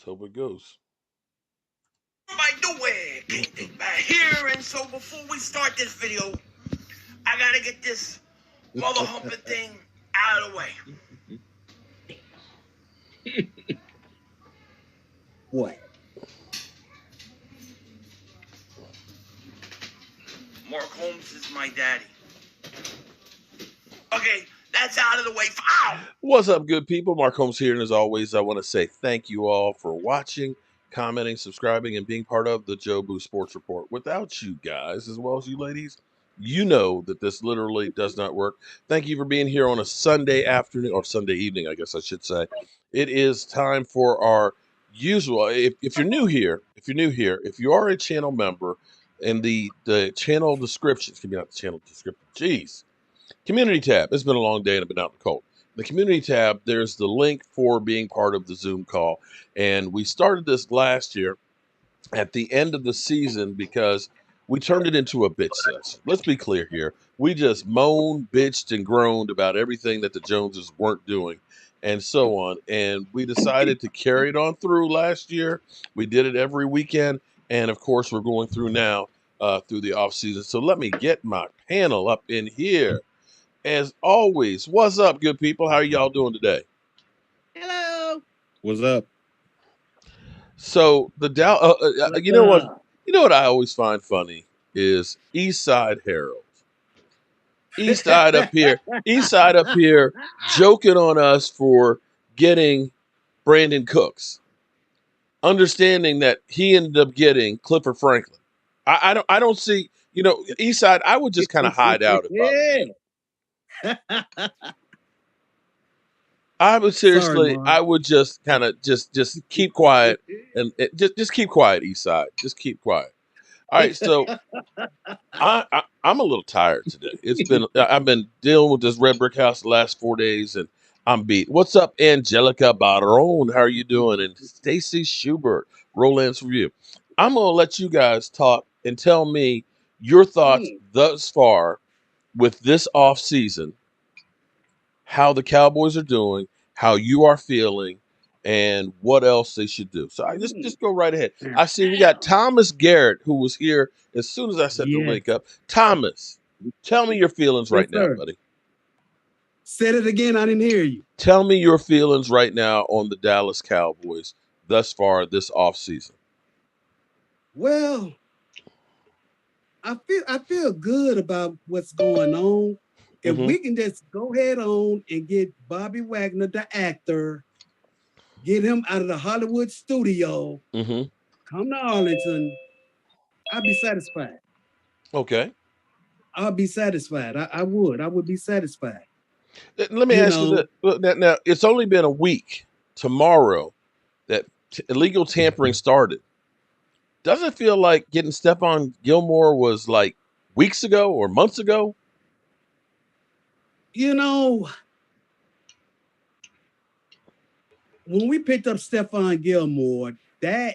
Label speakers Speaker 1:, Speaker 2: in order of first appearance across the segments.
Speaker 1: Let's hope it goes.
Speaker 2: By the way, back here, and so before we start this video, I gotta get this mother humping thing out of the way.
Speaker 3: What?
Speaker 2: Mark Holmes is my daddy. Okay, that's out of the way. Ow!
Speaker 1: What's up, good people? Mark Holmes here, and as always, I want to say thank you all for watching, commenting, subscribing, and being part of the Joe Boo Sports Report. Without you guys, as well as you ladies, you know that this literally does not work. Thank you for being here on a Sunday afternoon, or Sunday evening, I guess I should say. It is time for our usual, if you're new here, if you are a channel member, in the channel description, excuse me, not the channel description, jeez. Community tab. It's been a long day and I've been out in the cold. The community tab, there's the link for being part of the Zoom call. And we started this last year at the end of the season because we turned it into a bitch session. Let's be clear here. We just moaned, bitched, and groaned about everything that the Joneses weren't doing and so on. And we decided to carry it on through last year. We did it every weekend. And of course, we're going through now through the off season. So let me get my panel up in here. As always, what's up, good people? How are y'all doing today?
Speaker 3: Hello.
Speaker 4: What's up?
Speaker 1: So the you know what I always find funny is East Side Herald. East Side up here, joking on us for getting Brandon Cooks, understanding that he ended up getting Clifford Franklin. I don't see, East Side. I would just kind of hide out if I were you. I would seriously, I would just kind of just keep quiet and just keep quiet, East Side. Just keep quiet. All right, so I'm a little tired today. I've been dealing with this red brick house the last 4 days, and I'm beat. What's up, Angelica Barone? How are you doing? And Stacy Schubert, Roland's Review. I'm gonna let you guys talk and tell me your thoughts thus far with this off season, how the Cowboys are doing, how you are feeling, and what else they should do. So I just go right ahead. I see we got Thomas Garrett, who was here as soon as I set the link up. Thomas, tell me your feelings right now, buddy.
Speaker 3: Said it again. I didn't hear you.
Speaker 1: Tell me your feelings right now on the Dallas Cowboys thus far this offseason.
Speaker 3: Well, I feel good about what's going on. If we can just go ahead on and get Bobby Wagner, the actor, get him out of the Hollywood studio, come to Arlington, I'll be satisfied.
Speaker 1: Okay.
Speaker 3: I'll be satisfied. I would be satisfied.
Speaker 1: Let me ask you this. Now, it's only been a week tomorrow that illegal tampering started. Doesn't it feel like getting Stephon Gilmore was like weeks ago or months ago?
Speaker 3: When we picked up Stephon Gilmore, that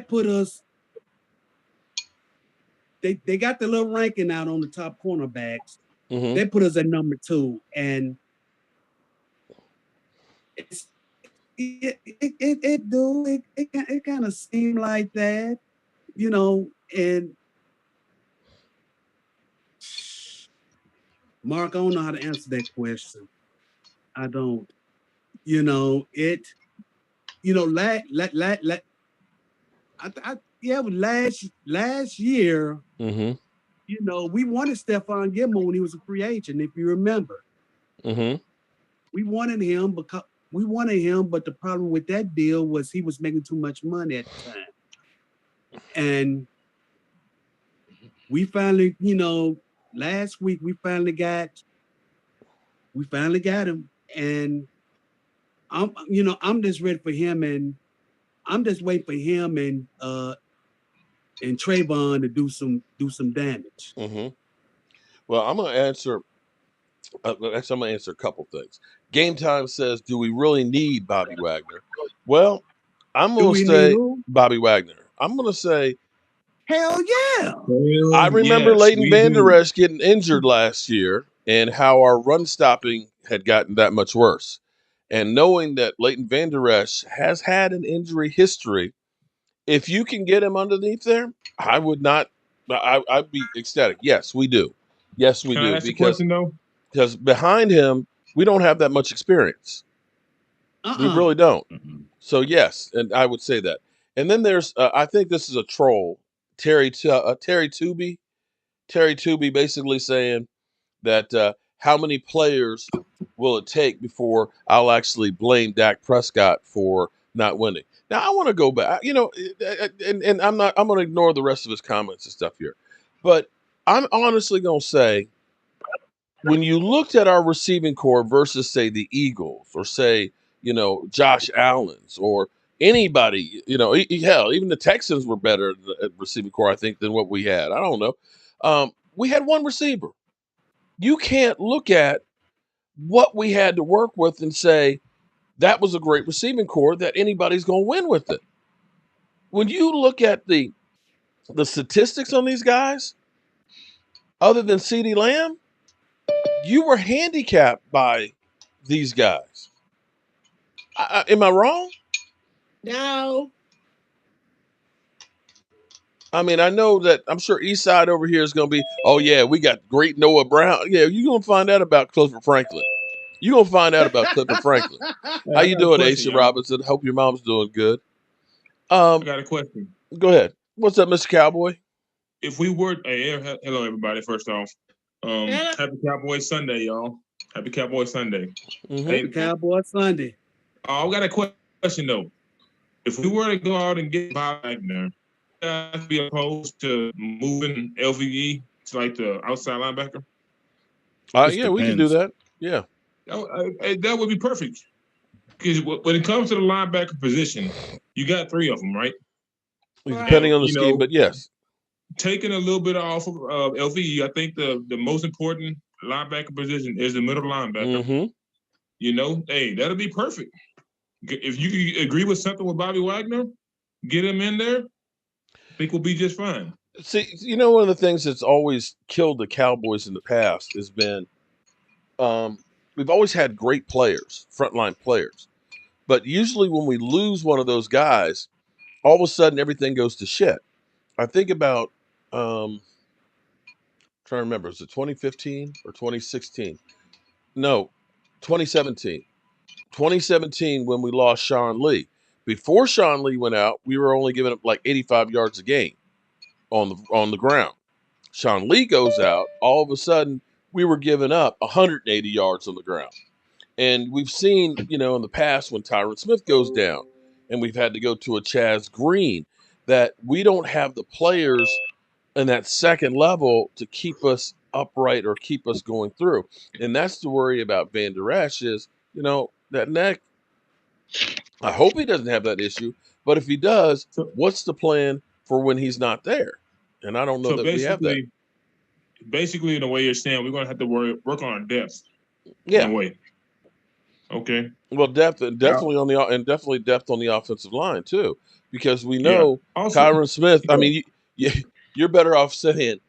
Speaker 3: put us, they got the little ranking out on the top cornerbacks. They put us at number 2, and it kind of seemed like that, and Mark, I don't know how to answer that question. I don't. Last year, we wanted Stephon Gilmore when he was a free agent, if you remember. We wanted him, but the problem with that deal was he was making too much money at the time. And we finally, last week we finally got him, and I'm just ready for him, and I'm just waiting for him and Trayvon to do some damage.
Speaker 1: Well, I'm gonna answer. Actually, I'm gonna answer a couple things. Game Time says, "Do we really need Bobby Wagner?" Well, I'm gonna say Bobby Wagner. I'm gonna say,
Speaker 3: hell yeah!
Speaker 1: I remember Leighton Vander Esch getting injured last year, and how our run stopping had gotten that much worse. And knowing that Leighton Vander Esch has had an injury history, if you can get him underneath there, I would not. I'd be ecstatic. Yes, we do. Yes, we
Speaker 2: Can I
Speaker 1: do.
Speaker 2: ask a question though?
Speaker 1: Because behind him, we don't have that much experience. We really don't. So yes, and I would say that. And then there's, I think this is a troll, Terry Tubey. Terry Tubey basically saying that how many players will it take before I'll actually blame Dak Prescott for not winning? Now I want to go back, and I'm going to ignore the rest of his comments and stuff here, but I'm honestly going to say when you looked at our receiving core versus say the Eagles or say Josh Allen's or anybody, hell, even the Texans were better at receiving core I think than what we had. I don't know. We had one receiver. You can't look at what we had to work with and say that was a great receiving core that anybody's going to win with it. When you look at the statistics on these guys, other than CeeDee Lamb, you were handicapped by these guys. Am I wrong?
Speaker 4: No.
Speaker 1: I mean, I know that I'm sure Eastside over here is going to be, oh, yeah, we got great Noah Brown. Yeah, you're going to find out about Clifford Franklin. You're going to find out about Clifford Franklin. How you doing, Aisha Robinson? Hope your mom's doing good.
Speaker 2: I got a question.
Speaker 1: Go ahead. What's up, Mr. Cowboy?
Speaker 2: If we were, hello, everybody, first off. Happy Cowboy Sunday, y'all. Happy Cowboy Sunday.
Speaker 3: Mm-hmm. Happy Cowboy Sunday.
Speaker 2: I got a question, though. If we were to go out and get Bobby Wagner, would be opposed to moving LVE to like the outside linebacker?
Speaker 1: Yeah, we can do that. Yeah.
Speaker 2: That would be perfect. Because when it comes to the linebacker position, you got three of them, right?
Speaker 1: Depending on the scheme, but yes.
Speaker 2: Taking a little bit off of LVE, I think the most important linebacker position is the middle linebacker.
Speaker 1: Mm-hmm.
Speaker 2: Hey, that'll be perfect. If you agree with something with Bobby Wagner, get him in there, I think we'll be just fine.
Speaker 1: See, one of the things that's always killed the Cowboys in the past has been we've always had great players, frontline players. But usually when we lose one of those guys, all of a sudden everything goes to shit. I think about, trying to remember, is it 2015 or 2016? No, 2017. 2017 when we lost Sean Lee. Before Sean Lee went out, we were only giving up like 85 yards a game on the ground. Sean Lee goes out, all of a sudden we were giving up 180 yards on the ground. And we've seen, in the past when Tyron Smith goes down and we've had to go to a Chaz Green, that we don't have the players in that second level to keep us upright or keep us going through. And that's the worry about Vander Esch is, that neck. I hope he doesn't have that issue. But if he does, what's the plan for when he's not there? And I don't know that we have that.
Speaker 2: Basically, in the way you're saying, we're going to have to work on our depth.
Speaker 1: Yeah.
Speaker 2: In a way. Okay.
Speaker 1: Well, depth and definitely definitely depth on the offensive line too, because we know Tyron Smith. I mean, you're better off saying,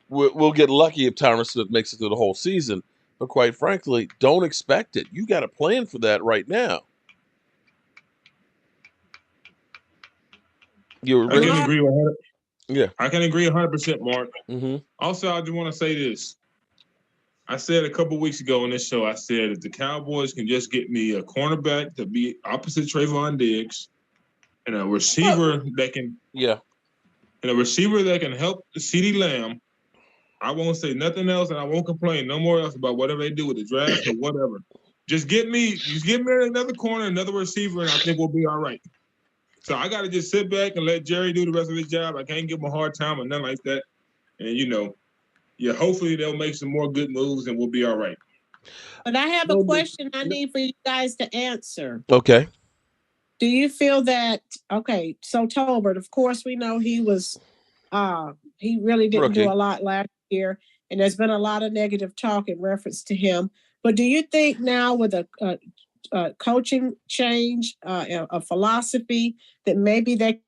Speaker 1: we'll get lucky if Tyron Smith makes it through the whole season. But quite frankly, don't expect it. You got to plan for that right now.
Speaker 2: I can agree with her.
Speaker 1: Yeah,
Speaker 2: I can agree 100%, Mark.
Speaker 1: Mm-hmm.
Speaker 2: Also, I just want to say this. I said a couple weeks ago on this show, I said if the Cowboys can just get me a cornerback to be opposite Trayvon Diggs and a receiver that can help CeeDee Lamb, I won't say nothing else and I won't complain no more else about whatever they do with the draft or whatever. Just give me another corner, another receiver, and I think we'll be all right. So I got to just sit back and let Jerry do the rest of his job. I can't give him a hard time or nothing like that. And, hopefully they'll make some more good moves and we'll be all right.
Speaker 4: But I have a question I need for you guys to answer.
Speaker 1: Okay.
Speaker 4: Do you feel that, so Tolbert, of course, we know he was, he really didn't do a lot last year, and there's been a lot of negative talk in reference to him. But do you think now with a coaching change, a philosophy, that maybe they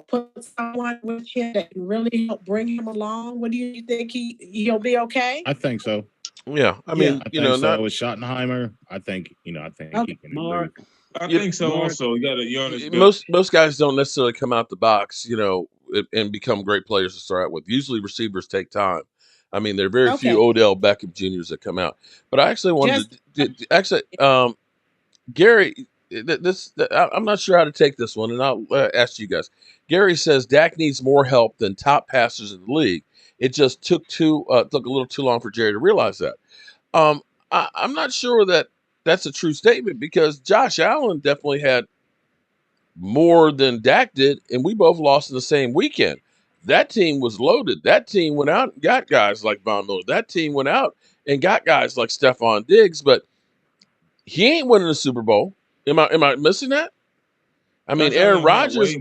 Speaker 4: put someone with him that can really help bring him along? What do you think he'll be okay?
Speaker 5: I think so.
Speaker 1: Yeah, I mean,
Speaker 5: I think so. With Schottenheimer, I think he can
Speaker 3: Mark.
Speaker 2: I think so.
Speaker 3: Mark,
Speaker 2: also, you got to honest.
Speaker 1: Most guys don't necessarily come out the box, and become great players to start out with. Usually, receivers take time. I mean, there are very few Odell Beckham Juniors that come out. But I actually wanted to Gary. I'm not sure how to take this one, and I'll ask you guys. Gary says Dak needs more help than top passers in the league. It just took a little too long for Jerry to realize that. I'm not sure that that's a true statement, because Josh Allen definitely had more than Dak did, and we both lost in the same weekend. That team was loaded. That team went out and got guys like Von Miller. That team went out and got guys like Stephon Diggs, but he ain't winning the Super Bowl. Am I missing that? I mean, Aaron Rodgers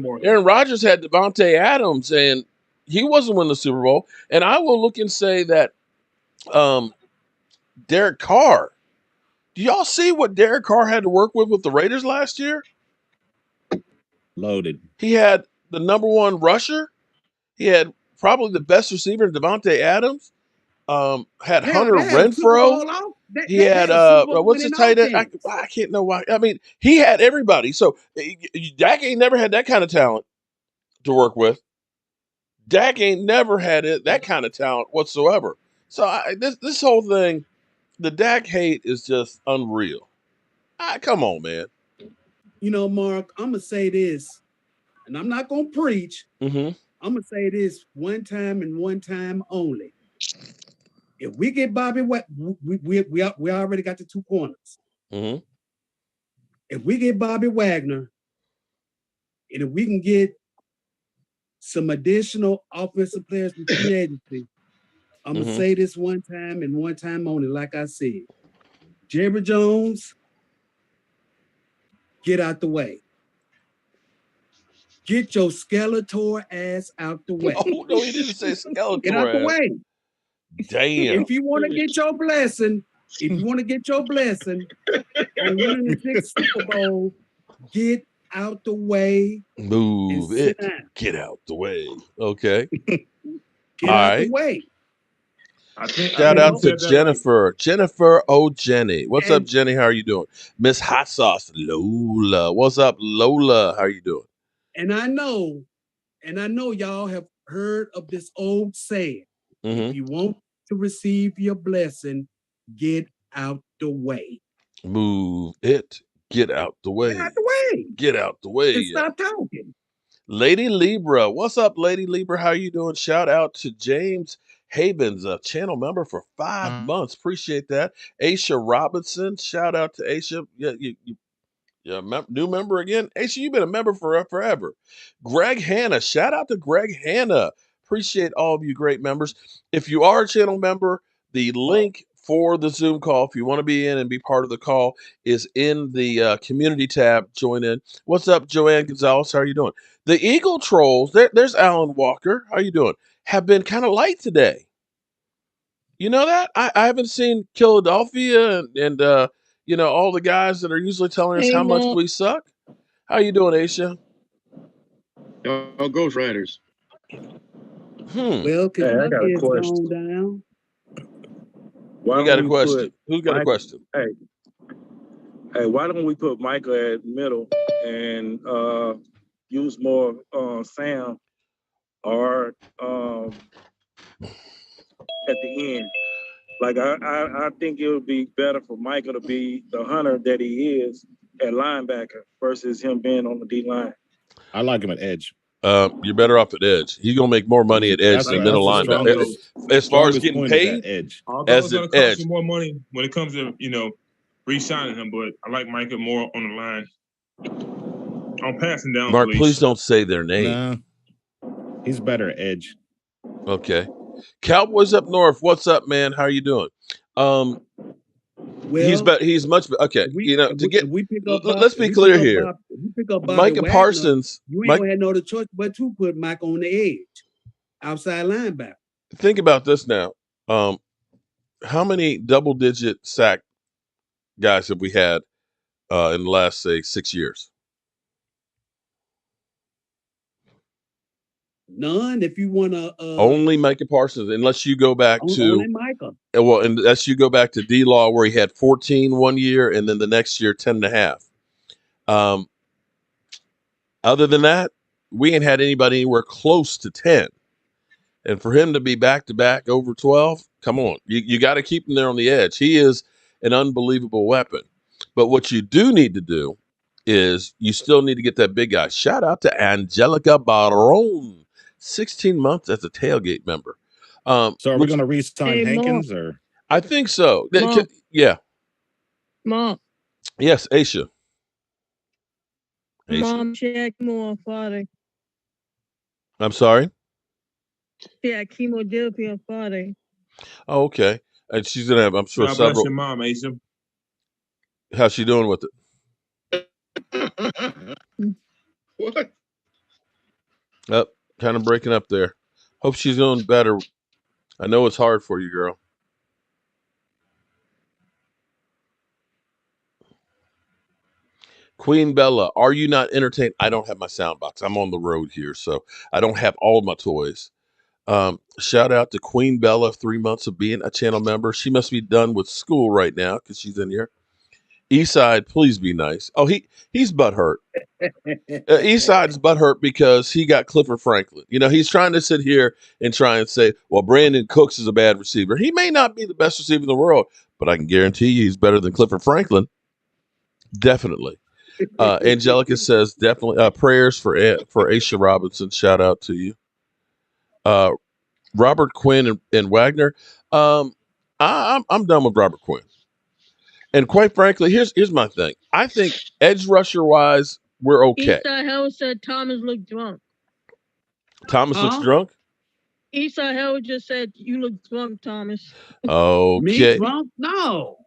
Speaker 1: had Devontae Adams, and he wasn't winning the Super Bowl. And I will look and say that Derek Carr. Do y'all see what Derek Carr had to work with the Raiders last year?
Speaker 5: Loaded.
Speaker 1: He had the number one rusher. He had probably the best receiver, Devontae Adams. Had Hunter Renfrow. He had what's the tight end? I can't know why. I mean, he had everybody. So Dak ain't never had that kind of talent to work with. Dak ain't never had that kind of talent whatsoever. So this whole thing, the Dak hate is just unreal. Come on, man.
Speaker 3: Mark, I'm gonna say this, and I'm not gonna preach.
Speaker 1: Mm-hmm.
Speaker 3: I'm gonna say this one time and one time only. If we get Bobby Wagner, we already got the two corners.
Speaker 1: Mm-hmm.
Speaker 3: If we get Bobby Wagner, and if we can get some additional offensive players from free agency, I'm gonna say this one time and one time only. Like I said, Jerry Jones, get out the way. Get your Skeletor ass out the way.
Speaker 1: Oh no, he didn't say Skeletor.
Speaker 3: Get out the way.
Speaker 1: Damn.
Speaker 3: If you want to get your blessing, on winning the 6th Super Bowl, get out the way.
Speaker 1: Move it. Get out the way. Okay.
Speaker 3: Get out the way.
Speaker 1: Shout out to Jennifer. Jennifer Jenny. What's up, Jenny? How are you doing? Miss Hot Sauce Lola. What's up, Lola? How are you doing?
Speaker 3: And I know y'all have heard of this old saying. If you want to receive your blessing, get out the way.
Speaker 1: Move it. Get out the way.
Speaker 3: Get out the way.
Speaker 1: Get out the way.
Speaker 3: And stop talking.
Speaker 1: Lady Libra. What's up, Lady Libra? How you doing? Shout out to James Havens, a channel member for 5 months. Appreciate that. Aisha Robinson. Shout out to Aisha. Yeah, new member again. Aisha, you've been a member for forever. Greg Hanna. Shout out to Greg Hanna. Appreciate all of you great members. If you are a channel member, the link for the Zoom call, if you want to be in and be part of the call, is in the community tab. Join in. What's up, Joanne Gonzalez? How are you doing? The Eagle Trolls, there's Alan Walker. How are you doing? Have been kind of light today. You know that? I haven't seen Philadelphia and all the guys that are usually telling us how much we suck. How you doing, Aisha?
Speaker 6: Oh, Ghost Riders.
Speaker 3: Well,
Speaker 6: I got a question.
Speaker 3: Down.
Speaker 1: We got a question. Who's got a question?
Speaker 6: Hey, why don't we put Micah at middle and use more Sam or at the end? Like I think it would be better for Micah to be the hunter that he is at linebacker versus him being on the D line.
Speaker 5: I like him at edge.
Speaker 1: You're better off at edge. He's gonna make more money at edge than middle linebacker. As far as getting paid,
Speaker 5: edge.
Speaker 2: Although it's gonna cost you more money when it comes to re-signing him, but I like Micah more on the line. I'm passing down.
Speaker 1: Mark, please don't say their name.
Speaker 5: Nah, he's better at edge.
Speaker 1: Okay. Cowboys up north. What's up, man? How are you doing? He's much okay. Let's be clear here. Micah Parsons.
Speaker 3: You ain't gonna have no other choice but to put Mike on the edge, outside linebacker.
Speaker 1: Think about this now. How many double-digit sack guys have we had in the last, say, 6 years?
Speaker 3: None. If you want to,
Speaker 1: only Micah Parsons, unless you go back
Speaker 3: only Micah.
Speaker 1: Well, unless you go back to D-Law where he had 14 one year and then the next year 10.5. Other than that, we ain't had anybody anywhere close to 10. And for him to be back-to-back over 12, come on. You got to keep him there on the edge. He is an unbelievable weapon. But what you do need to do is you still need to get that big guy. Shout out to Angelica Barone, 16 months as a tailgate member.
Speaker 5: So are we going to re-sign Hankins? Or
Speaker 1: I think so.
Speaker 7: Mom.
Speaker 1: Yeah.
Speaker 7: Mom.
Speaker 1: Yes, Aisha.
Speaker 7: Mom, she had chemo on Friday.
Speaker 1: I'm sorry?
Speaker 7: She had chemotherapy on Friday.
Speaker 1: Oh, okay. And she's going to have, I'm sure,
Speaker 2: God
Speaker 1: several.
Speaker 2: bless your mom, Aisha.
Speaker 1: How's she doing with it?
Speaker 2: What?
Speaker 1: Up, kind of breaking up there. Hope she's doing better. I know it's hard for you, girl. Queen Bella, are you not entertained? I don't have my sound box. I'm on the road here, so I don't have all of my toys. Shout out to Queen Bella, 3 months of being a channel member. She must be done with school right now because she's in here. Eastside, please be nice. Oh, he's butthurt. Eastside's butthurt because he got Clifford Franklin. You know, he's trying to sit here and try and say, well, Brandon Cooks is a bad receiver. He may not be the best receiver in the world, but I can guarantee you he's better than Clifford Franklin. Definitely. Angelica says definitely prayers for Aisha Robinson. Shout out to you. Robert Quinn and Wagner. I'm done with Robert Quinn. And quite frankly, here's my thing. I think edge rusher wise, we're okay.
Speaker 7: Eastside Hill said Thomas looked drunk.
Speaker 1: Thomas looks drunk?
Speaker 7: Eastside Hill just said you look drunk, Thomas.
Speaker 1: Okay.
Speaker 3: Me drunk? No.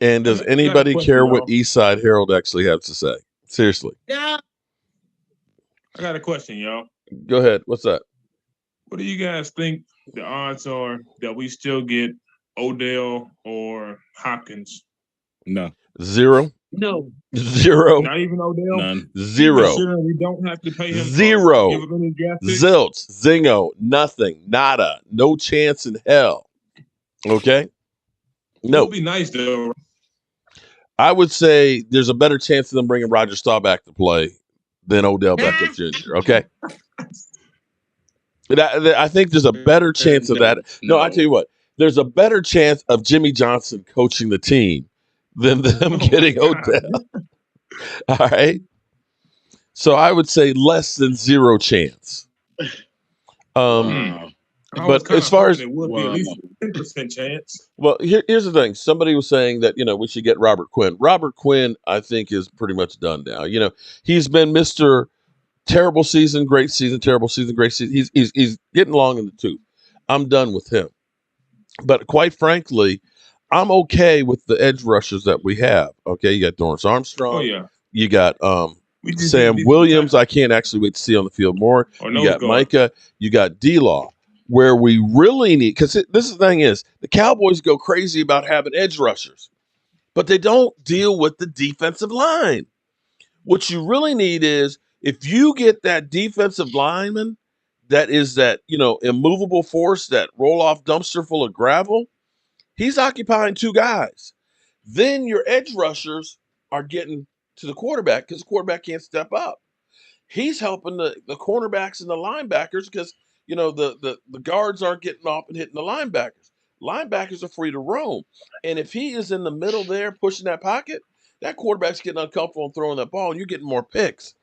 Speaker 1: And does anybody care what Eastside Herald actually has to say? Seriously.
Speaker 3: Yeah.
Speaker 2: I got a question, y'all.
Speaker 1: Go ahead. What's that?
Speaker 2: What do you guys think the odds are that we still get Odell or Hopkins?
Speaker 5: No.
Speaker 1: Zero.
Speaker 3: No.
Speaker 1: Zero.
Speaker 2: Not even Odell?
Speaker 5: None.
Speaker 1: Zero.
Speaker 2: Sure, we don't have to pay him.
Speaker 1: Zero.
Speaker 2: Give him any draft picks?
Speaker 1: Zilch. Zingo. Nothing. Nada. No chance in hell. Okay? No.
Speaker 2: It would be nice, though.
Speaker 1: I would say there's a better chance of them bringing Roger Staubach to play than Odell Beckham Jr., okay? I think there's a better chance of that. No, I tell you what. There's a better chance of Jimmy Johnson coaching the team than them getting Odell. All right? So I would say less than zero chance. But as far as
Speaker 2: it would be at least a 10% chance.
Speaker 1: Well, here's the thing. Somebody was saying that, we should get Robert Quinn. Robert Quinn, I think, is pretty much done now. He's been Mr. Terrible season, great season, terrible season, great season. He's getting long in the tooth. I'm done with him. But quite frankly, I'm okay with the edge rushers that we have. Okay, you got Dorrance Armstrong.
Speaker 2: Oh, yeah.
Speaker 1: You got Sam Williams. I can't actually wait to see on the field more. You got Micah. You got D-Law. Where we really need, because this is the thing is, the Cowboys go crazy about having edge rushers, but they don't deal with the defensive line. What you really need is, if you get that defensive lineman that is that, immovable force, that roll-off dumpster full of gravel, he's occupying two guys. Then your edge rushers are getting to the quarterback because the quarterback can't step up. He's helping the cornerbacks and the linebackers because the guards aren't getting off and hitting the linebackers. Linebackers are free to roam. And if he is in the middle there pushing that pocket, that quarterback's getting uncomfortable and throwing that ball, and you're getting more picks.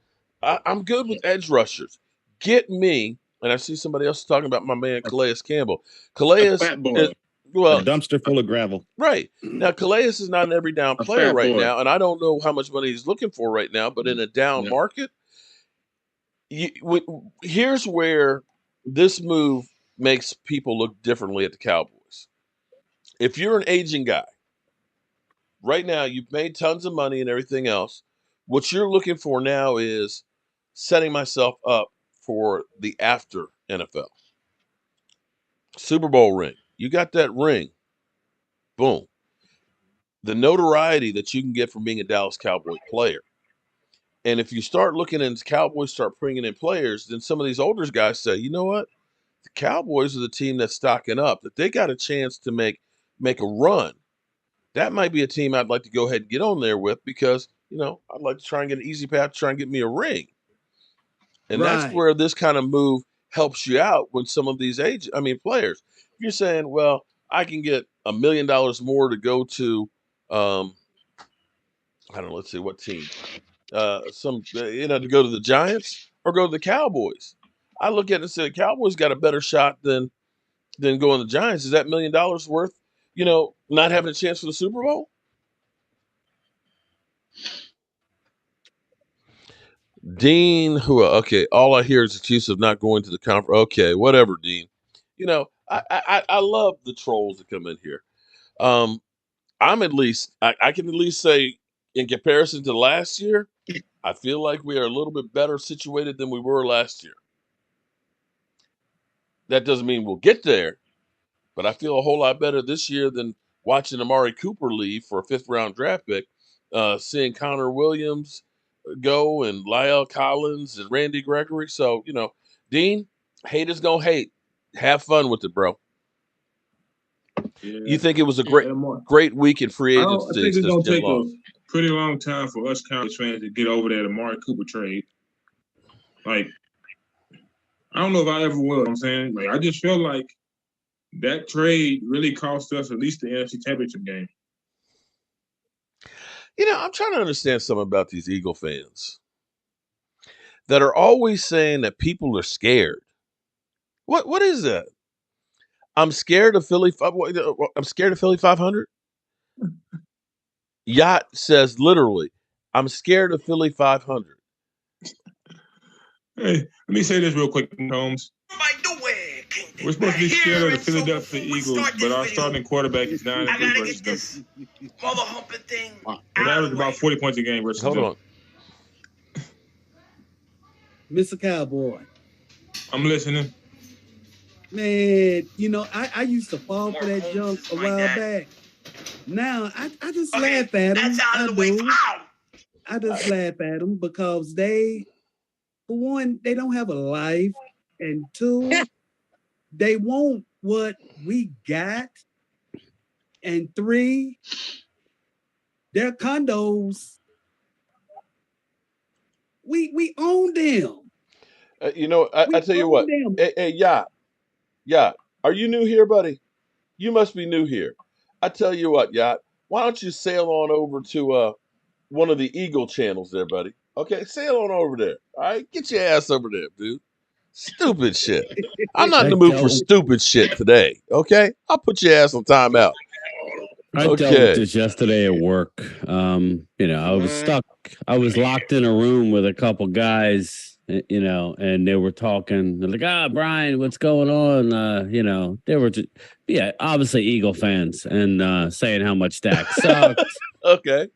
Speaker 1: I'm good with edge rushers. Get me, and I see somebody else talking about my man Calais Campbell. Calais is
Speaker 5: a dumpster full of gravel.
Speaker 1: Right. Now, Calais is not an every down player right now, and I don't know how much money he's looking for right now, but in a down market, here's where this move makes people look differently at the Cowboys. If you're an aging guy, right now you've made tons of money and everything else, what you're looking for now is setting myself up for the after NFL. Super Bowl ring. You got that ring. Boom. The notoriety that you can get from being a Dallas Cowboy player. And if you start looking and the Cowboys start bringing in players, then some of these older guys say, you know what? The Cowboys are the team that's stocking up, that they got a chance to make a run. That might be a team I'd like to go ahead and get on there with because, I'd like to try and get an easy path to try and get me a ring. And that's where this kind of move helps you out when some of these players. If you're saying, well, I can get $1 million more to go to, I don't know, let's see what team, to go to the Giants or go to the Cowboys. I look at it and say the Cowboys got a better shot than going to the Giants. Is that $1 million worth, not having a chance for the Super Bowl? Dean, okay, all I hear is excuse of not going to the conference. Okay, whatever, Dean. I love the trolls that come in here. I can at least say, in comparison to last year, I feel like we are a little bit better situated than we were last year. That doesn't mean we'll get there, but I feel a whole lot better this year than watching Amari Cooper leave for a 5th-round draft pick, seeing Connor Williams go and Lyle Collins and Randy Gregory. So, Dean, haters gonna hate. Have fun with it, bro. Yeah. You think it was a great week in free agency?
Speaker 2: I think it's gonna take a pretty long time for us Cowboys fans to get over that Amari Cooper trade. Like, I don't know if I ever will. I'm saying, like, I just feel like that trade really cost us at least the NFC Championship game.
Speaker 1: I'm trying to understand something about these Eagle fans that are always saying that people are scared. What is that? I'm scared of Philly. I'm scared of Philly 500. Yacht says literally, I'm scared of Philly 500.
Speaker 2: Hey, let me say this real quick, Holmes. We're supposed to be scared of the Philadelphia Eagles, but our starting quarterback is 9-3 versus them. It averaged about 40 points a game versus them.
Speaker 1: Hold on.
Speaker 3: Mr. Cowboy.
Speaker 2: I'm listening.
Speaker 3: Man, I used to fall for that junk a while back. Now, I just laugh at them. I just laugh at them because they, for one, they don't have a life. And two, they want what we got. And three, their condos, we own them.
Speaker 1: I tell you what. Hey, Yacht, are you new here, buddy? You must be new here. I tell you what, Yacht, why don't you sail on over to one of the Eagle channels there, buddy? Okay, sail on over there. All right, get your ass over there, dude. Stupid shit. I'm not in the mood for stupid shit today. Okay, I'll put your ass on timeout.
Speaker 8: I dealt with this yesterday at work. I was stuck. I was locked in a room with a couple guys. And they were talking. They're like, Brian, what's going on? They were just, obviously Eagle fans and saying how much Dak sucked.
Speaker 1: Okay.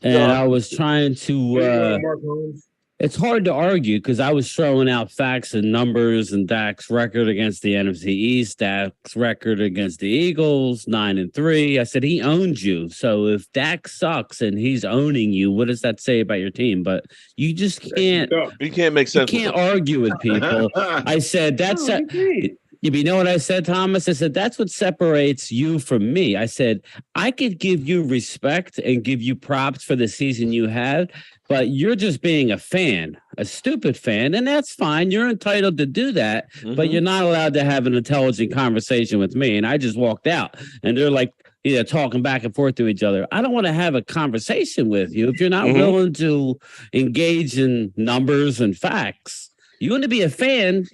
Speaker 8: And I was trying to. It's hard to argue because I was throwing out facts and numbers and Dak's record against the NFC East, Dak's record against the Eagles, 9-3. I said he owns you. So if Dak sucks and he's owning you, what does that say about your team? But you just can't.
Speaker 1: You can't make sense.
Speaker 8: You can't argue with people. I said that's. You know what I said, Thomas? I said, that's what separates you from me. I said, I could give you respect and give you props for the season you had, but you're just being a fan, a stupid fan, and that's fine. You're entitled to do that, but you're not allowed to have an intelligent conversation with me. And I just walked out, and they're like, talking back and forth to each other. I don't want to have a conversation with you if you're not willing to engage in numbers and facts. You want to be a fan,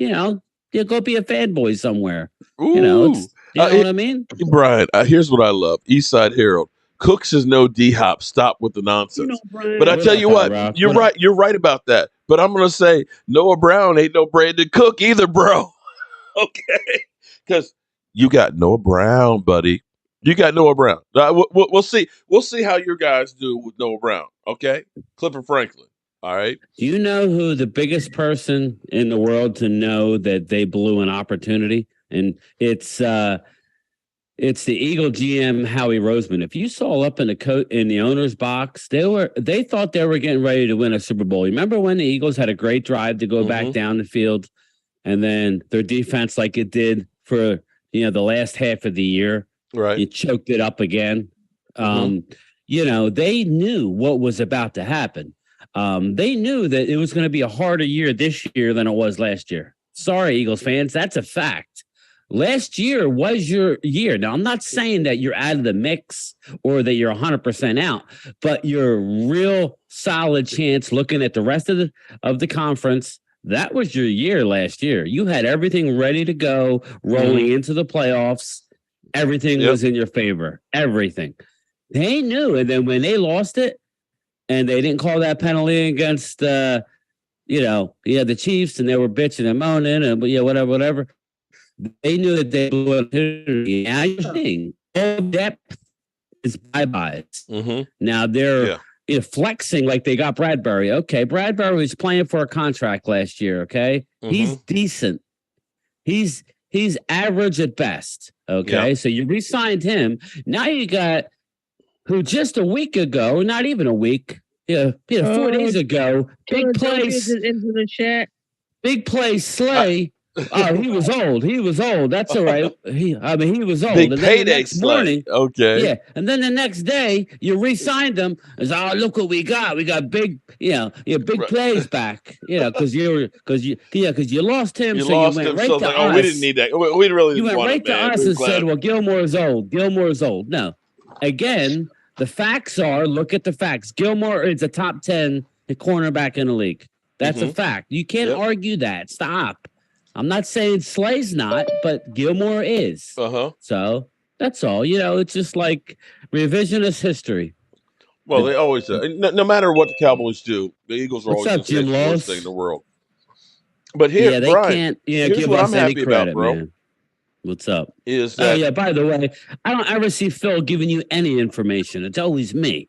Speaker 8: you go be a fanboy somewhere.
Speaker 1: Ooh.
Speaker 8: You know what I mean?
Speaker 1: Brian, here's what I love. Eastside Herald. Cooks is no D-Hop. Stop with the nonsense.
Speaker 3: Brian,
Speaker 1: but I tell you what, you're right. You're right about that. But I'm going to say Noah Brown ain't no Brandon Cook either, bro. Okay? Because you got Noah Brown, buddy. You got Noah Brown. We'll see. We'll see how your guys do with Noah Brown. Okay? Clifford Franklin. All right.
Speaker 8: Do you know who the biggest person in the world to know that they blew an opportunity? And it's It's the Eagle GM Howie Roseman. If you saw up in the owner's box, they thought they were getting ready to win a Super Bowl. Remember when the Eagles had a great drive to go back down the field, and then their defense, like it did for the last half of the year,
Speaker 1: right?
Speaker 8: You choked it up again. They knew what was about to happen. They knew that it was going to be a harder year this year than it was last year. Sorry, Eagles fans, that's a fact. Last year was your year. Now, I'm not saying that you're out of the mix or that you're 100% out, but you're a real solid chance looking at the rest of the conference. That was your year last year. You had everything ready to go, rolling into the playoffs. Everything was in your favor. Everything. They knew. And then when they lost it and they didn't call that penalty against, the Chiefs, and they were bitching and moaning and whatever. They knew that they blew up. Now you're seeing all depth is bye-bye. Now they're flexing like they got Bradbury. Okay, Bradbury was playing for a contract last year. Okay, he's decent. He's average at best. Okay, so you re-signed him. Now you got who just a week ago, not even a week. 4 days ago, big place
Speaker 7: into the chat.
Speaker 8: Big play Slay. Oh, he was old. He was old. That's all right. He was old.
Speaker 1: Big
Speaker 8: and then
Speaker 1: payday
Speaker 8: the next morning,
Speaker 1: okay.
Speaker 8: Yeah, and then the next day you re-signed him. It's look what we got. We got big, big plays back. Because you lost him.
Speaker 1: You went right to us. We didn't need that. We really didn't want
Speaker 8: right to us and said, "Well, Gilmore's old. Gilmore's old." No, again, the facts are. Look at the facts. Gilmore is a top 10 cornerback in the league. That's a fact. You can't argue that. Stop. I'm not saying Slay's not, but Gilmore is. So that's all. It's just like revisionist history.
Speaker 1: Well, they always no matter what the Cowboys do, the Eagles are always going to say the worst thing in the world. But here,
Speaker 8: they
Speaker 1: Brian,
Speaker 8: can't
Speaker 1: here's
Speaker 8: give
Speaker 1: what
Speaker 8: us
Speaker 1: I'm
Speaker 8: any
Speaker 1: happy
Speaker 8: credit,
Speaker 1: about, bro.
Speaker 8: Man. What's up?
Speaker 1: Is that,
Speaker 8: by the way, I don't ever see Phil giving you any information. It's always me.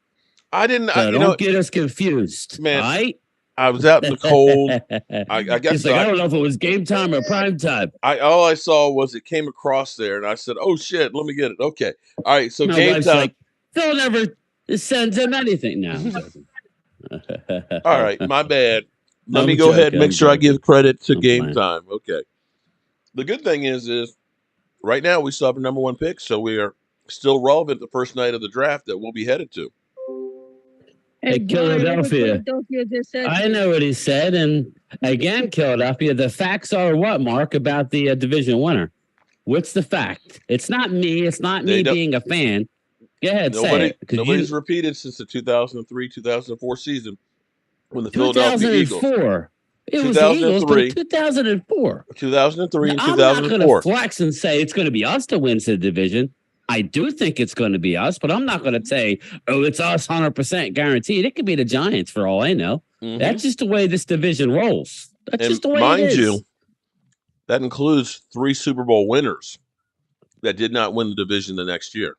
Speaker 1: I didn't.
Speaker 8: So don't get us confused,
Speaker 1: man.
Speaker 8: All right?
Speaker 1: I was out in the cold. I guess
Speaker 8: He's like, I don't know if it was game time or prime time.
Speaker 1: All I saw was it came across there, and I said, "Oh shit, let me get it." Okay, all right. So
Speaker 8: My
Speaker 1: game time.
Speaker 8: Like, Phil never sends him anything now.
Speaker 1: All right, my bad. Let me go ahead and make sure I give credit to game time. Okay. The good thing is right now we still have a number 1 pick, so we are still relevant the first night of the draft that we'll be headed to.
Speaker 8: Hey, Philadelphia. I know what he said. And again, Philadelphia, the facts are what, Mark, about the division winner? What's the fact? It's not me. It's not me being a fan. Go ahead, say it.
Speaker 1: Nobody's repeated since the 2003-2004 season when the Philadelphia Eagles.
Speaker 8: 2004. It was the Eagles, but 2004.
Speaker 1: 2003 and 2004.
Speaker 8: I'm not going to flex and say it's going to be us to win the division. I do think it's going to be us, but I'm not going to say, it's us 100% guaranteed. It could be the Giants for all I know. That's just the way this division rolls. That's just the way it is. Mind you,
Speaker 1: that includes 3 Super Bowl winners that did not win the division the next year.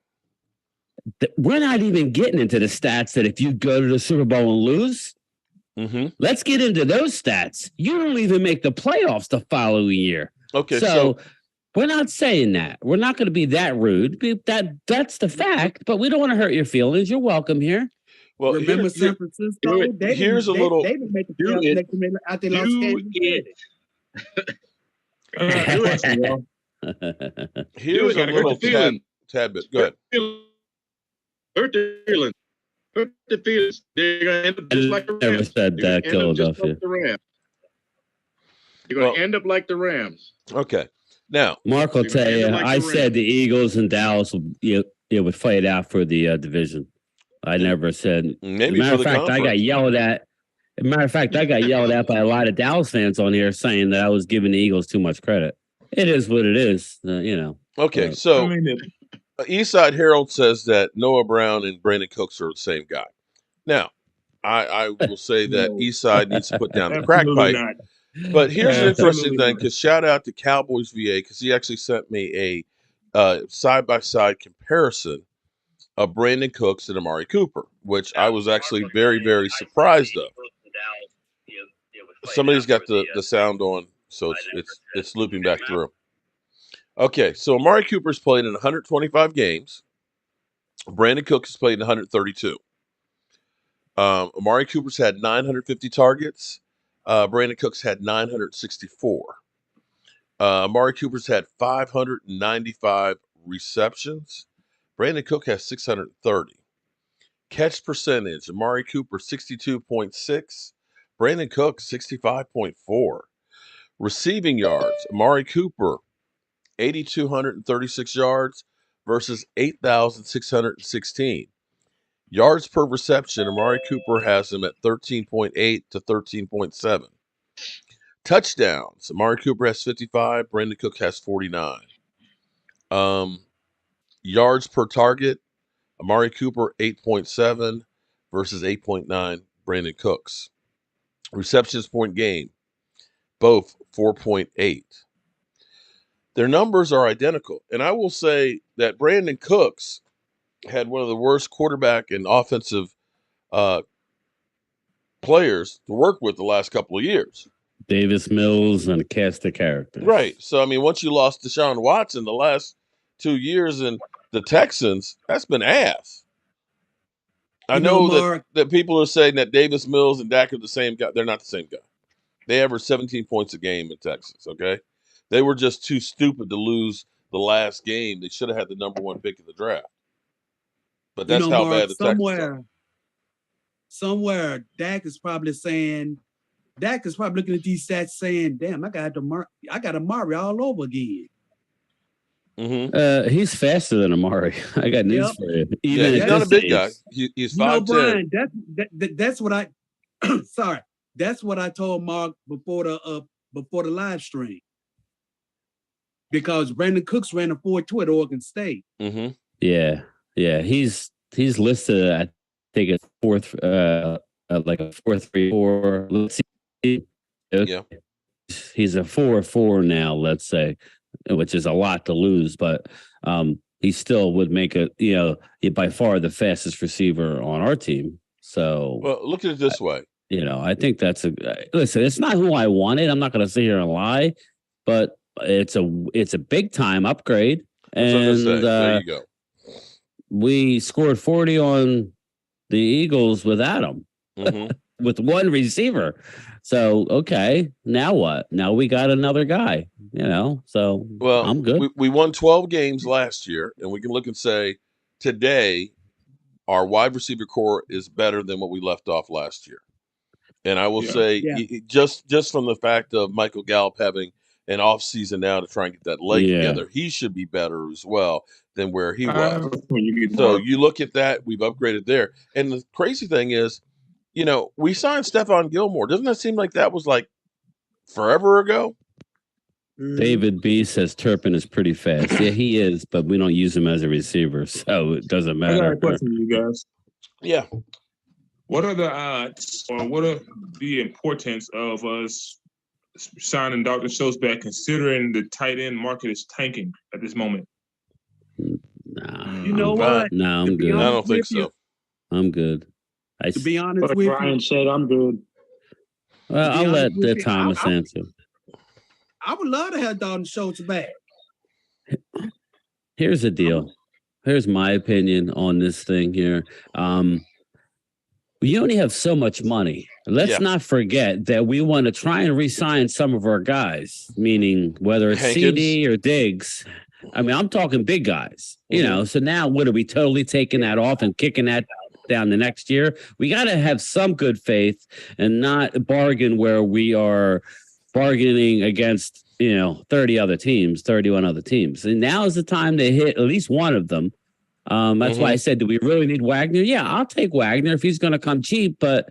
Speaker 8: We're not even getting into the stats that if you go to the Super Bowl and lose, let's get into those stats. You don't even make the playoffs the following year.
Speaker 1: Okay, so
Speaker 8: we're not saying that. We're not going to be that rude. That's the fact, but we don't want to hurt your feelings. You're welcome here.
Speaker 3: Well, remember San Francisco?
Speaker 1: Here's a little.
Speaker 3: They didn't make the playoffs after they lost
Speaker 1: Here's a little tad bit. Go ahead.
Speaker 9: Hurt the feelings. Hurt the feelings. They're going to end up just like the Rams.
Speaker 8: Never said that, Philadelphia.
Speaker 9: You're going to end up like the Rams.
Speaker 1: Okay. Now,
Speaker 8: Mark will tell you, I said the Eagles and Dallas would fight out for the division. I never said.
Speaker 1: Maybe
Speaker 8: matter of fact, I got yelled at. As a matter of fact, I got yelled at by a lot of Dallas fans on here saying that I was giving the Eagles too much credit. It is what it is,
Speaker 1: Okay, so Eastside Herald says that Noah Brown and Brandon Cooks are the same guy. Now, I will say that Eastside needs to put down the crack pipe. But here's an interesting thing, because shout out to Cowboys VA, because he actually sent me a side-by-side comparison of Brandon Cooks and Amari Cooper, which I was actually very, very surprised of. Somebody's got the sound on, so it's looping back through. Okay, so Amari Cooper's played in 125 games. Brandon Cooks has played in 132. Amari Cooper's had 950 targets. Brandon Cooks had 964. Amari Cooper's had 595 receptions. Brandon Cook has 630. Catch percentage, Amari Cooper 62.6. Brandon Cook 65.4. Receiving yards, Amari Cooper 8,236 yards versus 8,616. Yards per reception, Amari Cooper has him at 13.8 to 13.7. Touchdowns, Amari Cooper has 55. Brandon Cook has 49. Yards per target, Amari Cooper 8.7 versus 8.9 Brandon Cooks. Receptions point game, both 4.8. Their numbers are identical. And I will say that Brandon Cooks had one of the worst quarterback and offensive players to work with the last couple of years.
Speaker 8: Davis Mills and a cast of characters.
Speaker 1: Right. So, I mean, once you lost Deshaun Watson the last 2 years in the Texans, that's been ass. I know that people are saying that Davis Mills and Dak are the same guy. They're not the same guy. They average 17 points a game in Texas, okay? They were just too stupid to lose the last game. They should have had the number 1 pick in the draft. But that's how
Speaker 3: Mark,
Speaker 1: bad the Texans are.
Speaker 3: Somewhere, Dak is probably looking at these stats saying, damn, I got Amari all over again.
Speaker 1: Mm-hmm.
Speaker 8: He's faster than Amari. I got news for you. Even
Speaker 1: he's not a big guy. He's 5'10".
Speaker 3: Brian, that's what I sorry. That's what I told Mark before the live stream. Because Brandon Cooks ran a 4.2 at Oregon State.
Speaker 1: Mm-hmm.
Speaker 8: Yeah. He's listed, I think, at fourth, like a 4.34. Let's see.
Speaker 1: Yeah.
Speaker 8: He's a 4.4 now, let's say, which is a lot to lose, but he still would make by far the fastest receiver on our team. So,
Speaker 1: well, look at it this way.
Speaker 8: I think that's listen. It's not who I wanted. I'm not going to sit here and lie, but it's a big time upgrade. And
Speaker 1: there you go.
Speaker 8: We scored 40 on the Eagles without him, with one receiver. So, okay, now what? Now we got another guy, so I'm good.
Speaker 1: We won 12 games last year, and we can look and say today our wide receiver core is better than what we left off last year. And I will say just from the fact of Michael Gallup having an off season now to try and get that leg together, he should be better as well than where he was. So you look at that, we've upgraded there. And the crazy thing is, we signed Stephon Gilmore. Doesn't that seem like that was like forever ago?
Speaker 8: David B says Turpin is pretty fast. Yeah, he is, but we don't use him as a receiver, so it doesn't matter.
Speaker 2: I got a question for you guys.
Speaker 1: Yeah.
Speaker 2: What are the odds, or what are the importance of us signing Dr. Schultz back, considering the tight end market is tanking at this moment?
Speaker 8: Nah,
Speaker 3: you know what?
Speaker 8: No, I'm good.
Speaker 1: I don't think so.
Speaker 8: I'm good.
Speaker 3: To be honest with
Speaker 6: Brian
Speaker 3: you,
Speaker 6: said I'm good.
Speaker 8: Well, I'll let Thomas answer.
Speaker 3: I would love to have Dalton Schultz back.
Speaker 8: Here's the deal. Here's my opinion on this thing here. We only have so much money. Let's not forget that we want to try and re-sign some of our guys, meaning whether it's CD or Diggs. I mean, I'm talking big guys, so now what are we totally taking that off and kicking that down the next year? We got to have some good faith and not bargain where we are bargaining against, 31 other teams. And now is the time to hit at least one of them. That's why I said, do we really need Wagner? Yeah, I'll take Wagner if he's going to come cheap, but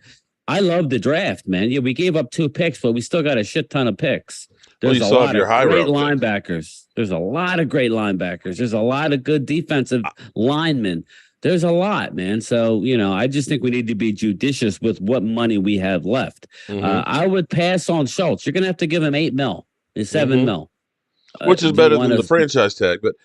Speaker 8: I love the draft, man. Yeah, we gave up 2 picks, but we still got a shit ton of picks. There's a lot of great linebackers. There's a lot of great linebackers. There's a lot of good defensive linemen. There's a lot, man. So, I just think we need to be judicious with what money we have left. I would pass on Schultz. You're going to have to give him $8 million, $7 million.
Speaker 1: Which is better than the franchise tag. But,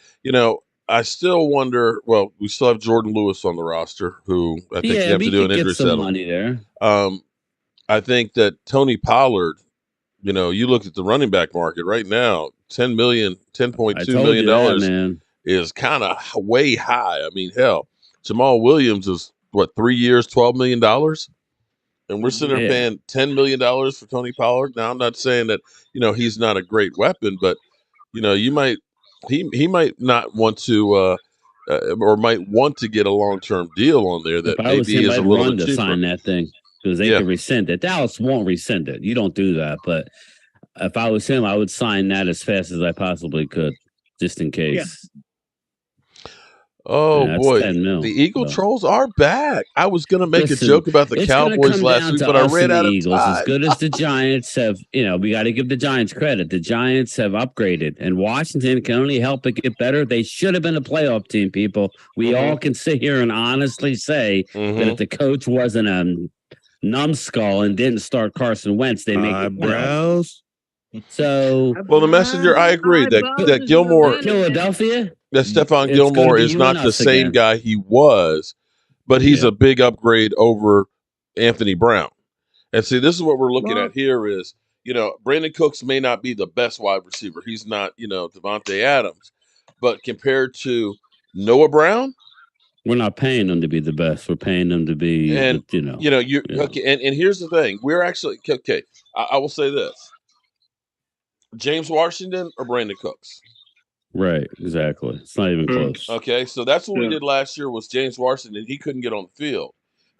Speaker 1: I still wonder, well, we still have Jordan Lewis on the roster, who I think you have to do an injury settle.
Speaker 8: Money there.
Speaker 1: I think that Tony Pollard, you look at the running back market right now, $10.2 million
Speaker 8: man.
Speaker 1: is kind of way high. I mean, hell, Jamal Williams is what, 3 years, $12 million, and we're sitting there paying $10 million for Tony Pollard. Now, I'm not saying that he's not a great weapon, but he might not want to. Or might want to get a long-term deal on there that maybe is a little bit cheaper.
Speaker 8: To sign that thing because they can rescind it. Dallas won't rescind it. You don't do that. But if I was him, I would sign that as fast as I possibly could, just in case.
Speaker 1: Yeah. Oh boy, the Eagle Trolls are back. I was going to make a joke about the Cowboys last week, but I ran out of time.
Speaker 8: As good as the Giants have, we got to give the Giants credit. The Giants have upgraded, and Washington can only help it get better. They should have been a playoff team, people. We all can sit here and honestly say that if the coach wasn't a numbskull and didn't start Carson Wentz, they make it
Speaker 5: eyebrows.
Speaker 8: So,
Speaker 1: well, the messenger, I agree that Gilmore,
Speaker 8: Philadelphia,
Speaker 1: that Stephon Gilmore is not the same guy he was, but he's a big upgrade over Anthony Brown. And see, this is what we're looking at here is, Brandon Cooks may not be the best wide receiver. He's not, Devontae Adams, but compared to Noah Brown,
Speaker 8: we're not paying them to be the best. We're paying them to be,
Speaker 1: Okay. And here's the thing: we're actually okay. I will say this: James Washington or Brandon Cooks.
Speaker 8: Right, exactly. It's not even close.
Speaker 1: Okay, so that's what we did last year was James Washington. He couldn't get on the field.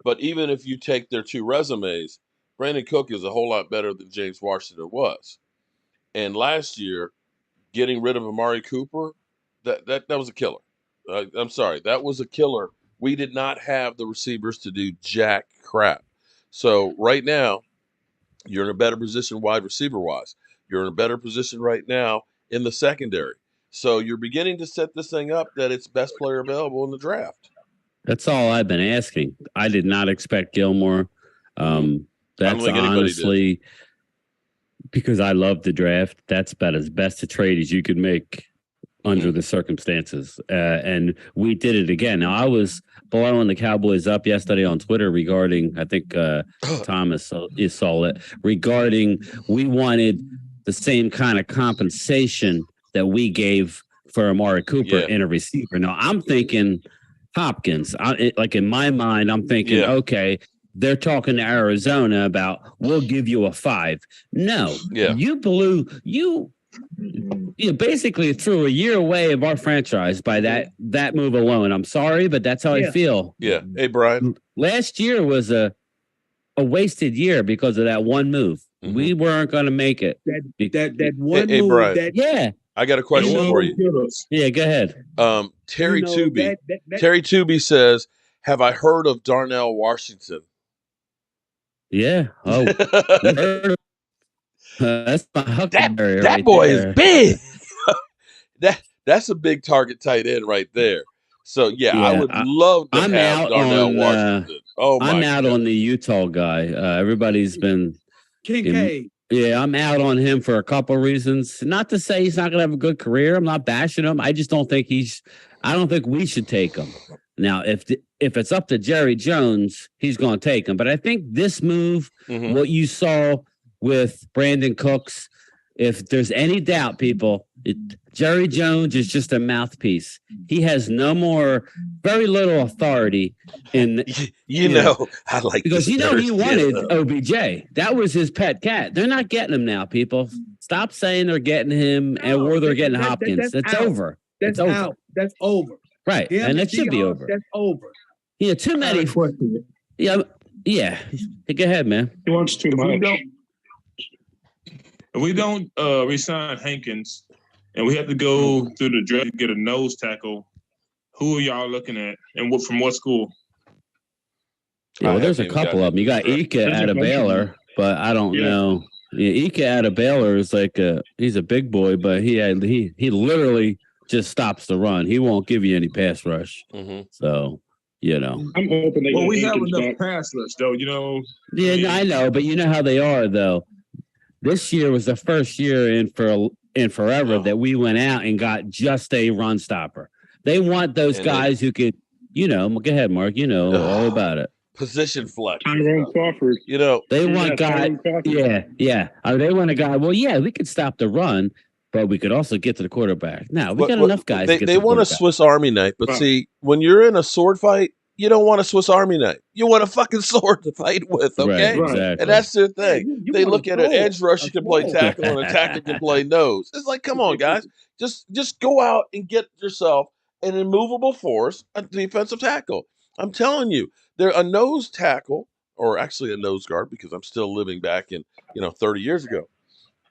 Speaker 1: But even if you take their two resumes, Brandon Cook is a whole lot better than James Washington was. And last year, getting rid of Amari Cooper, that was a killer. I'm sorry, that was a killer. We did not have the receivers to do jack crap. So right now, you're in a better position wide receiver-wise. You're in a better position right now in the secondary. So you're beginning to set this thing up that it's best player available in the draft.
Speaker 8: That's all I've been asking. I did not expect Gilmore. That's honestly because I love the draft. That's about as best a trade as you could make under the circumstances. And we did it again. Now, I was blowing the Cowboys up yesterday on Twitter regarding, I think Thomas saw it, regarding we wanted the same kind of compensation that we gave for Amari Cooper and a receiver. Now, I'm thinking Hopkins. Like in my mind, I'm thinking, okay, they're talking to Arizona about we'll give you a 5. No, you basically threw a year away of our franchise by that move alone. I'm sorry, but that's how I feel.
Speaker 1: Yeah. Hey, Brian.
Speaker 8: Last year was a wasted year because of that one move. We weren't going to make it.
Speaker 3: That one move.
Speaker 1: Brian. I got a question for you.
Speaker 8: Yeah, go ahead.
Speaker 1: Terry Tooby. Terry Tooby says, "Have I heard of Darnell Washington?"
Speaker 8: Yeah. Oh, that's my huckleberry.
Speaker 1: That boy is big. That's a big target tight end right there. So I would love to have Darnell Washington.
Speaker 8: I'm out on the Utah guy. Everybody's been
Speaker 3: Kincaid.
Speaker 8: I'm out on him for a couple of reasons. Not to say he's not going to have a good career. I'm not bashing him. I just don't think I don't think we should take him. Now, if it's up to Jerry Jones, he's going to take him. But I think this move, what you saw with Brandon Cooks, if there's any doubt, people, Jerry Jones is just a mouthpiece. He has very little authority in.
Speaker 1: I like
Speaker 8: because he wanted OBJ. That was his pet cat. They're not getting him now, people. Stop saying they're getting him or they're getting Hopkins. That's over.
Speaker 3: That's out. That's over.
Speaker 8: Right, and it should be over.
Speaker 3: That's over.
Speaker 8: Yeah, too many. Yeah. Go ahead, man.
Speaker 2: He wants too much. If we don't resign Hankins, and we have to go through the draft to get a nose tackle, who are y'all looking at, and from what school?
Speaker 8: Well, there's a couple of them. You got Ike out of Baylor, but I don't know. Yeah, Ike out of Baylor is like he's a big boy, but he literally just stops the run. He won't give you any pass rush. So,
Speaker 2: I'm hoping we have enough pass rush, though.
Speaker 8: Yeah, I know, but you know how they are, though. This year was the first year in forever that we went out and got just a run stopper. They want those guys who could, go ahead, Mark. All about it.
Speaker 1: Position flex.
Speaker 6: Tyrone Crawford.
Speaker 8: They want guys. Yeah. They want a guy. Well, we could stop the run, but we could also get to the quarterback. Now we got enough guys.
Speaker 1: They want a Swiss Army knife, but see, when you're in a sword fight, you don't want a Swiss Army knife. You want a fucking sword to fight with, okay?
Speaker 8: Right, exactly.
Speaker 1: And that's their thing.
Speaker 3: Yeah, you
Speaker 1: they
Speaker 3: want
Speaker 1: look at an edge rush, you can play
Speaker 3: sword.
Speaker 1: tackle, and a tackle can play nose. It's like, come on, guys. Just go out and get yourself an immovable force, a defensive tackle. I'm telling you, they're a nose tackle, or actually a nose guard, because I'm still living back in 30 years ago,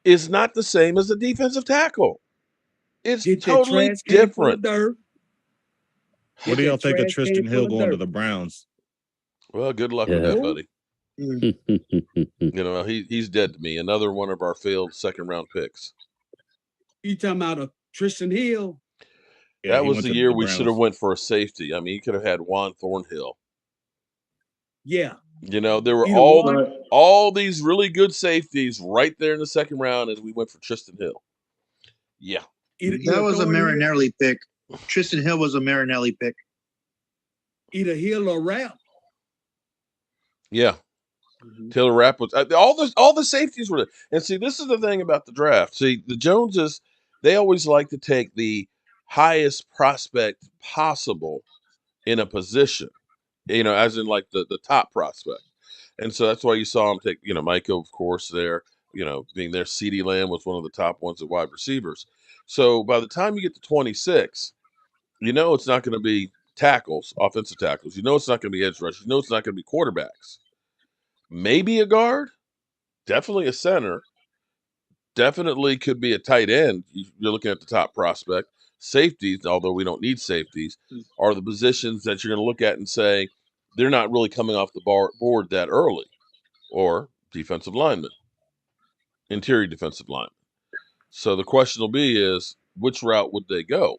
Speaker 1: is not the same as a defensive tackle. It's totally different.
Speaker 5: What do y'all think of Tristan Hill going to the Browns?
Speaker 1: Well, good luck with that, buddy. He's dead to me. Another one of our failed second-round picks.
Speaker 3: You talking about Tristan Hill?
Speaker 1: Yeah, that was the year we should have went for a safety. I mean, you could have had Juan Thornhill.
Speaker 3: Yeah.
Speaker 1: There were all these really good safeties right there in the second round, and we went for Tristan Hill. Yeah.
Speaker 10: That was a Marinelli pick. Tristan Hill was a Marinelli pick.
Speaker 3: Either Hill or Rapp.
Speaker 1: Yeah. Taylor Rapp was all the safeties were there. And see, this is the thing about the draft. See, the Joneses, they always like to take the highest prospect possible in a position, as in like the top prospect. And so that's why you saw him take, Micah, of course, there, being there. CeeDee Lamb was one of the top ones at wide receivers. So by the time you get to 26, it's not going to be tackles, offensive tackles. It's not going to be edge rushers. It's not going to be quarterbacks. Maybe a guard, definitely a center, definitely could be a tight end. You're looking at the top prospect. Safeties, although we don't need safeties, are the positions that you're going to look at and say they're not really coming off the board that early. Or defensive lineman, interior defensive lineman. So the question will be is, which route would they go?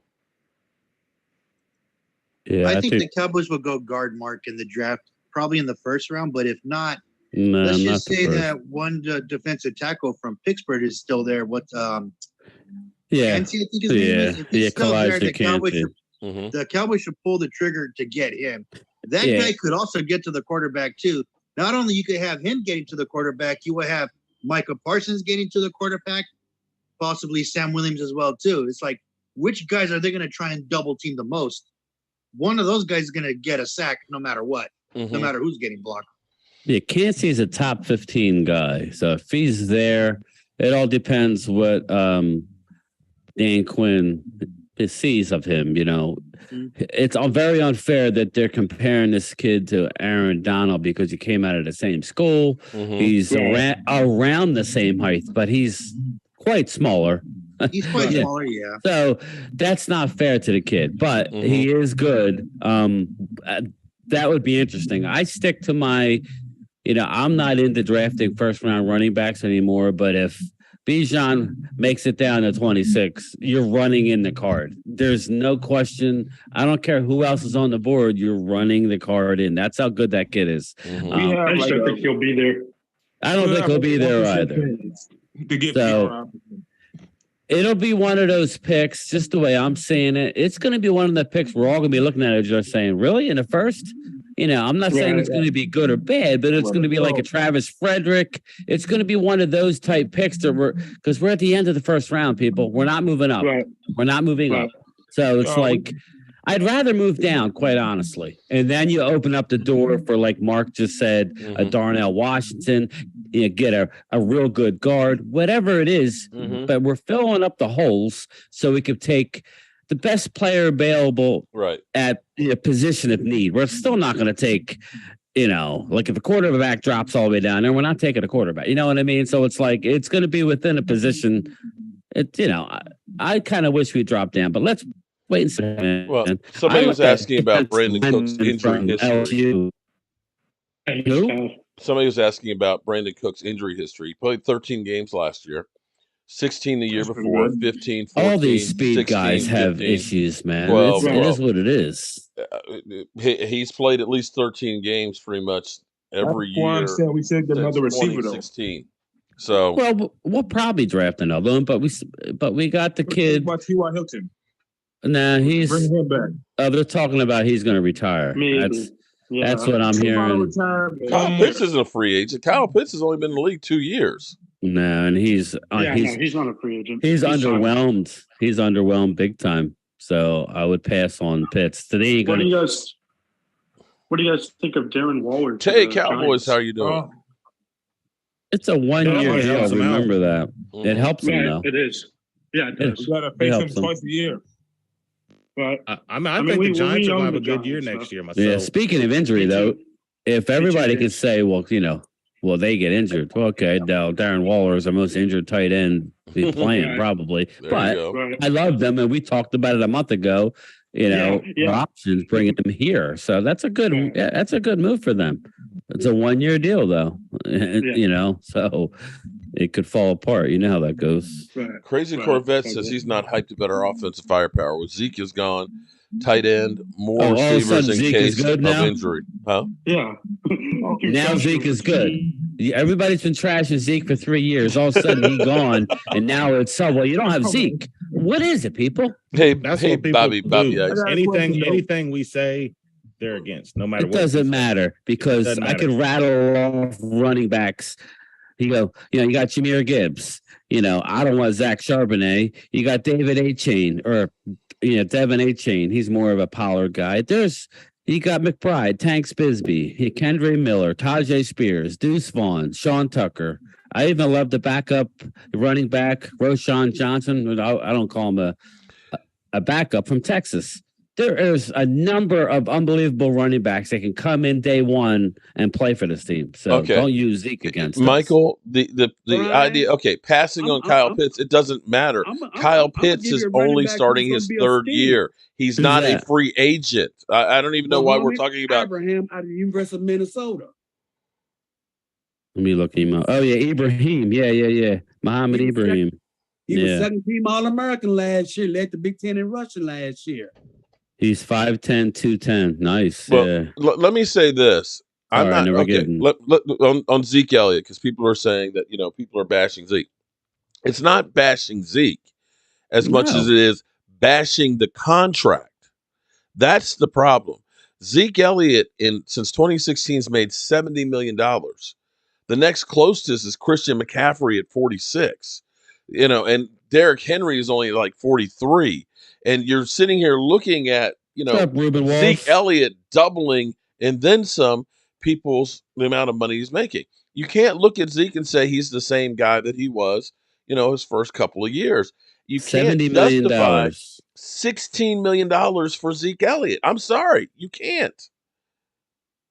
Speaker 10: Yeah, I think the Cowboys will go guard Mark in the draft, probably in the first round. But if not, let's just say that one defensive tackle from Pittsburgh is still there. Canty, I think his name is. If he's still there, the Cowboys should pull the trigger to get him. That guy could also get to the quarterback too. Not only you could have him getting to the quarterback, you will have Micah Parsons getting to the quarterback, possibly Sam Williams as well too. It's like, which guys are they going to try and double team the most? One of those guys is going to get a sack no matter what, no matter who's getting blocked.
Speaker 8: Yeah, Kancey is a top 15 guy. So if he's there, it all depends what Dan Quinn sees of him. It's very unfair that they're comparing this kid to Aaron Donald because he came out of the same school. He's around the same height, but he's quite smaller.
Speaker 10: He's quite smaller, yeah.
Speaker 8: So that's not fair to the kid, but he is good. That would be interesting. I stick to my, I'm not into drafting first round running backs anymore, but if Bijan makes it down to 26, you're running in the card. There's no question. I don't care who else is on the board. You're running the card in. That's how good that kid is.
Speaker 9: I just don't think he'll be there.
Speaker 8: I don't think he'll be there either. So it'll be one of those picks, just the way I'm seeing it. It's going to be one of the picks we're all going to be looking at it just saying, really, in the first? I'm not saying it's going to be good or bad, but it's going to be like a Travis Frederick. It's going to be one of those type picks because we're at the end of the first round, people. We're not moving up. We're not moving up. So it's like, I'd rather move down, quite honestly. And then you open up the door for, like Mark just said, a Darnell Washington, get a real good guard, whatever it is. But we're filling up the holes so we could take the best player available at the position of need. We're still not going to take, like if a quarterback drops all the way down there, we're not taking a quarterback. You know what I mean? So it's like, it's going to be within a position. I kind of wish we dropped down, but let's wait and see.
Speaker 1: Well, somebody was asking about Brandon Cook's injury history.
Speaker 8: Who?
Speaker 1: Somebody was asking about Brandon Cook's injury history. He played 13 games last year, 16 the year before, 15, 14,
Speaker 8: all these speed
Speaker 1: 16,
Speaker 8: guys
Speaker 1: 15,
Speaker 8: have issues, man.
Speaker 1: 12,
Speaker 8: it is what it is.
Speaker 1: He's played at least 13 games pretty much every year.
Speaker 2: We said another receiver,
Speaker 1: 2016. So
Speaker 8: we'll probably draft another one, but we got the kid.
Speaker 2: What T.Y. Hilton?
Speaker 8: Nah,
Speaker 2: bring him back.
Speaker 8: They're talking about he's going to retire. That's what I'm hearing.
Speaker 1: Kyle Pitts isn't a free agent. Kyle Pitts has only been in the league 2 years.
Speaker 8: No, and he's
Speaker 11: not a free agent.
Speaker 8: He's underwhelmed. Signed. He's underwhelmed big time. So I would pass on Pitts. Today,
Speaker 11: what do you guys think of Darren Waller?
Speaker 1: Hey, Cowboys, how are you doing?
Speaker 8: It's a 1-year deal. Remember that.
Speaker 1: Mm-hmm.
Speaker 8: It helps him, though.
Speaker 11: It is. Yeah, it does.
Speaker 2: You got to pay him twice a year.
Speaker 5: But I think the Giants will have a good year next year myself.
Speaker 8: Yeah, speaking of injury, though, if everybody could say, well, will they get injured? Well, okay, Darren Waller is our most injured tight end he's playing, probably. But I love them, and we talked about it a month ago. The options bringing him here, so that's a good move for them. It's a 1-year deal, though. So it could fall apart. You know how that goes.
Speaker 1: Crazy Corvette says he's not hyped about our offensive firepower. With Zeke is gone, tight end, more receivers in case of injury. Huh?
Speaker 11: Yeah.
Speaker 8: Now Zeke is good. Everybody's been trashing Zeke for 3 years. All of a sudden he's gone, and now it's you don't have Zeke. What is it, people?
Speaker 1: Hey, Bobby.
Speaker 5: Anything we say, they're against. No matter
Speaker 8: what. It doesn't matter because I could rattle off running backs. You got Jahmyr Gibbs. I don't want Zach Charbonnet. You got David A-Chain Devin A-Chain. He's more of a Pollard guy. You got McBride, Tanks Bisbee, Kendre Miller, Tajay Spears, Deuce Vaughn, Sean Tucker. I even love the backup running back, Roshan Johnson. I don't call him a backup from Texas. There is a number of unbelievable running backs that can come in day one and play for this team. So don't use Zeke against
Speaker 1: Michael. The idea. Okay, passing on Kyle Pitts, it doesn't matter. Kyle Pitts is only starting his third year. He's not a free agent. I don't even know why we're talking about
Speaker 3: Abraham out of the University of Minnesota.
Speaker 8: Let me look him up. Oh yeah, Ibrahim. Yeah. Muhammad Ibrahim.
Speaker 3: He was second team All-American last year. Led the Big Ten in rushing last year.
Speaker 8: He's 5'10", 210. Nice.
Speaker 1: Well, let me say this. I'm not okay. On Zeke Elliott, because people are saying that people are bashing Zeke. It's not bashing Zeke as much as it is bashing the contract. That's the problem. Zeke Elliott since 2016 has made $70 million. The next closest is Christian McCaffrey at 46. And Derrick Henry is only like 43. And you're sitting here looking at, Zeke Elliott doubling and then some the amount of money he's making. You can't look at Zeke and say he's the same guy that he was, his first couple of years. You can't justify $16 million for Zeke Elliott. I'm sorry, you can't.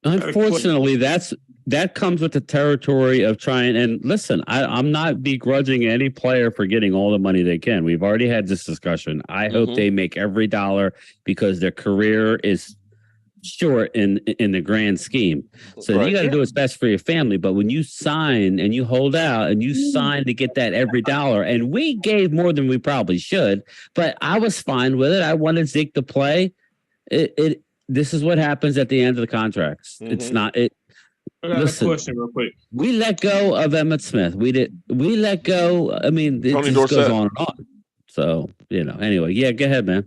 Speaker 8: Unfortunately, that comes with the territory of trying. And listen, I'm not begrudging any player for getting all the money they can. We've already had this discussion. I hope they make every dollar because their career is short in the grand scheme. So you got to do what's best for your family. But when you sign and you hold out and you sign to get that every dollar, and we gave more than we probably should, but I was fine with it. I wanted Zeke to play. This is what happens at the end of the contracts. It's not it.
Speaker 2: I got a question real quick.
Speaker 8: We let go of Emmitt Smith. We let go. I mean, it just goes on and on. So, anyway, go ahead, man.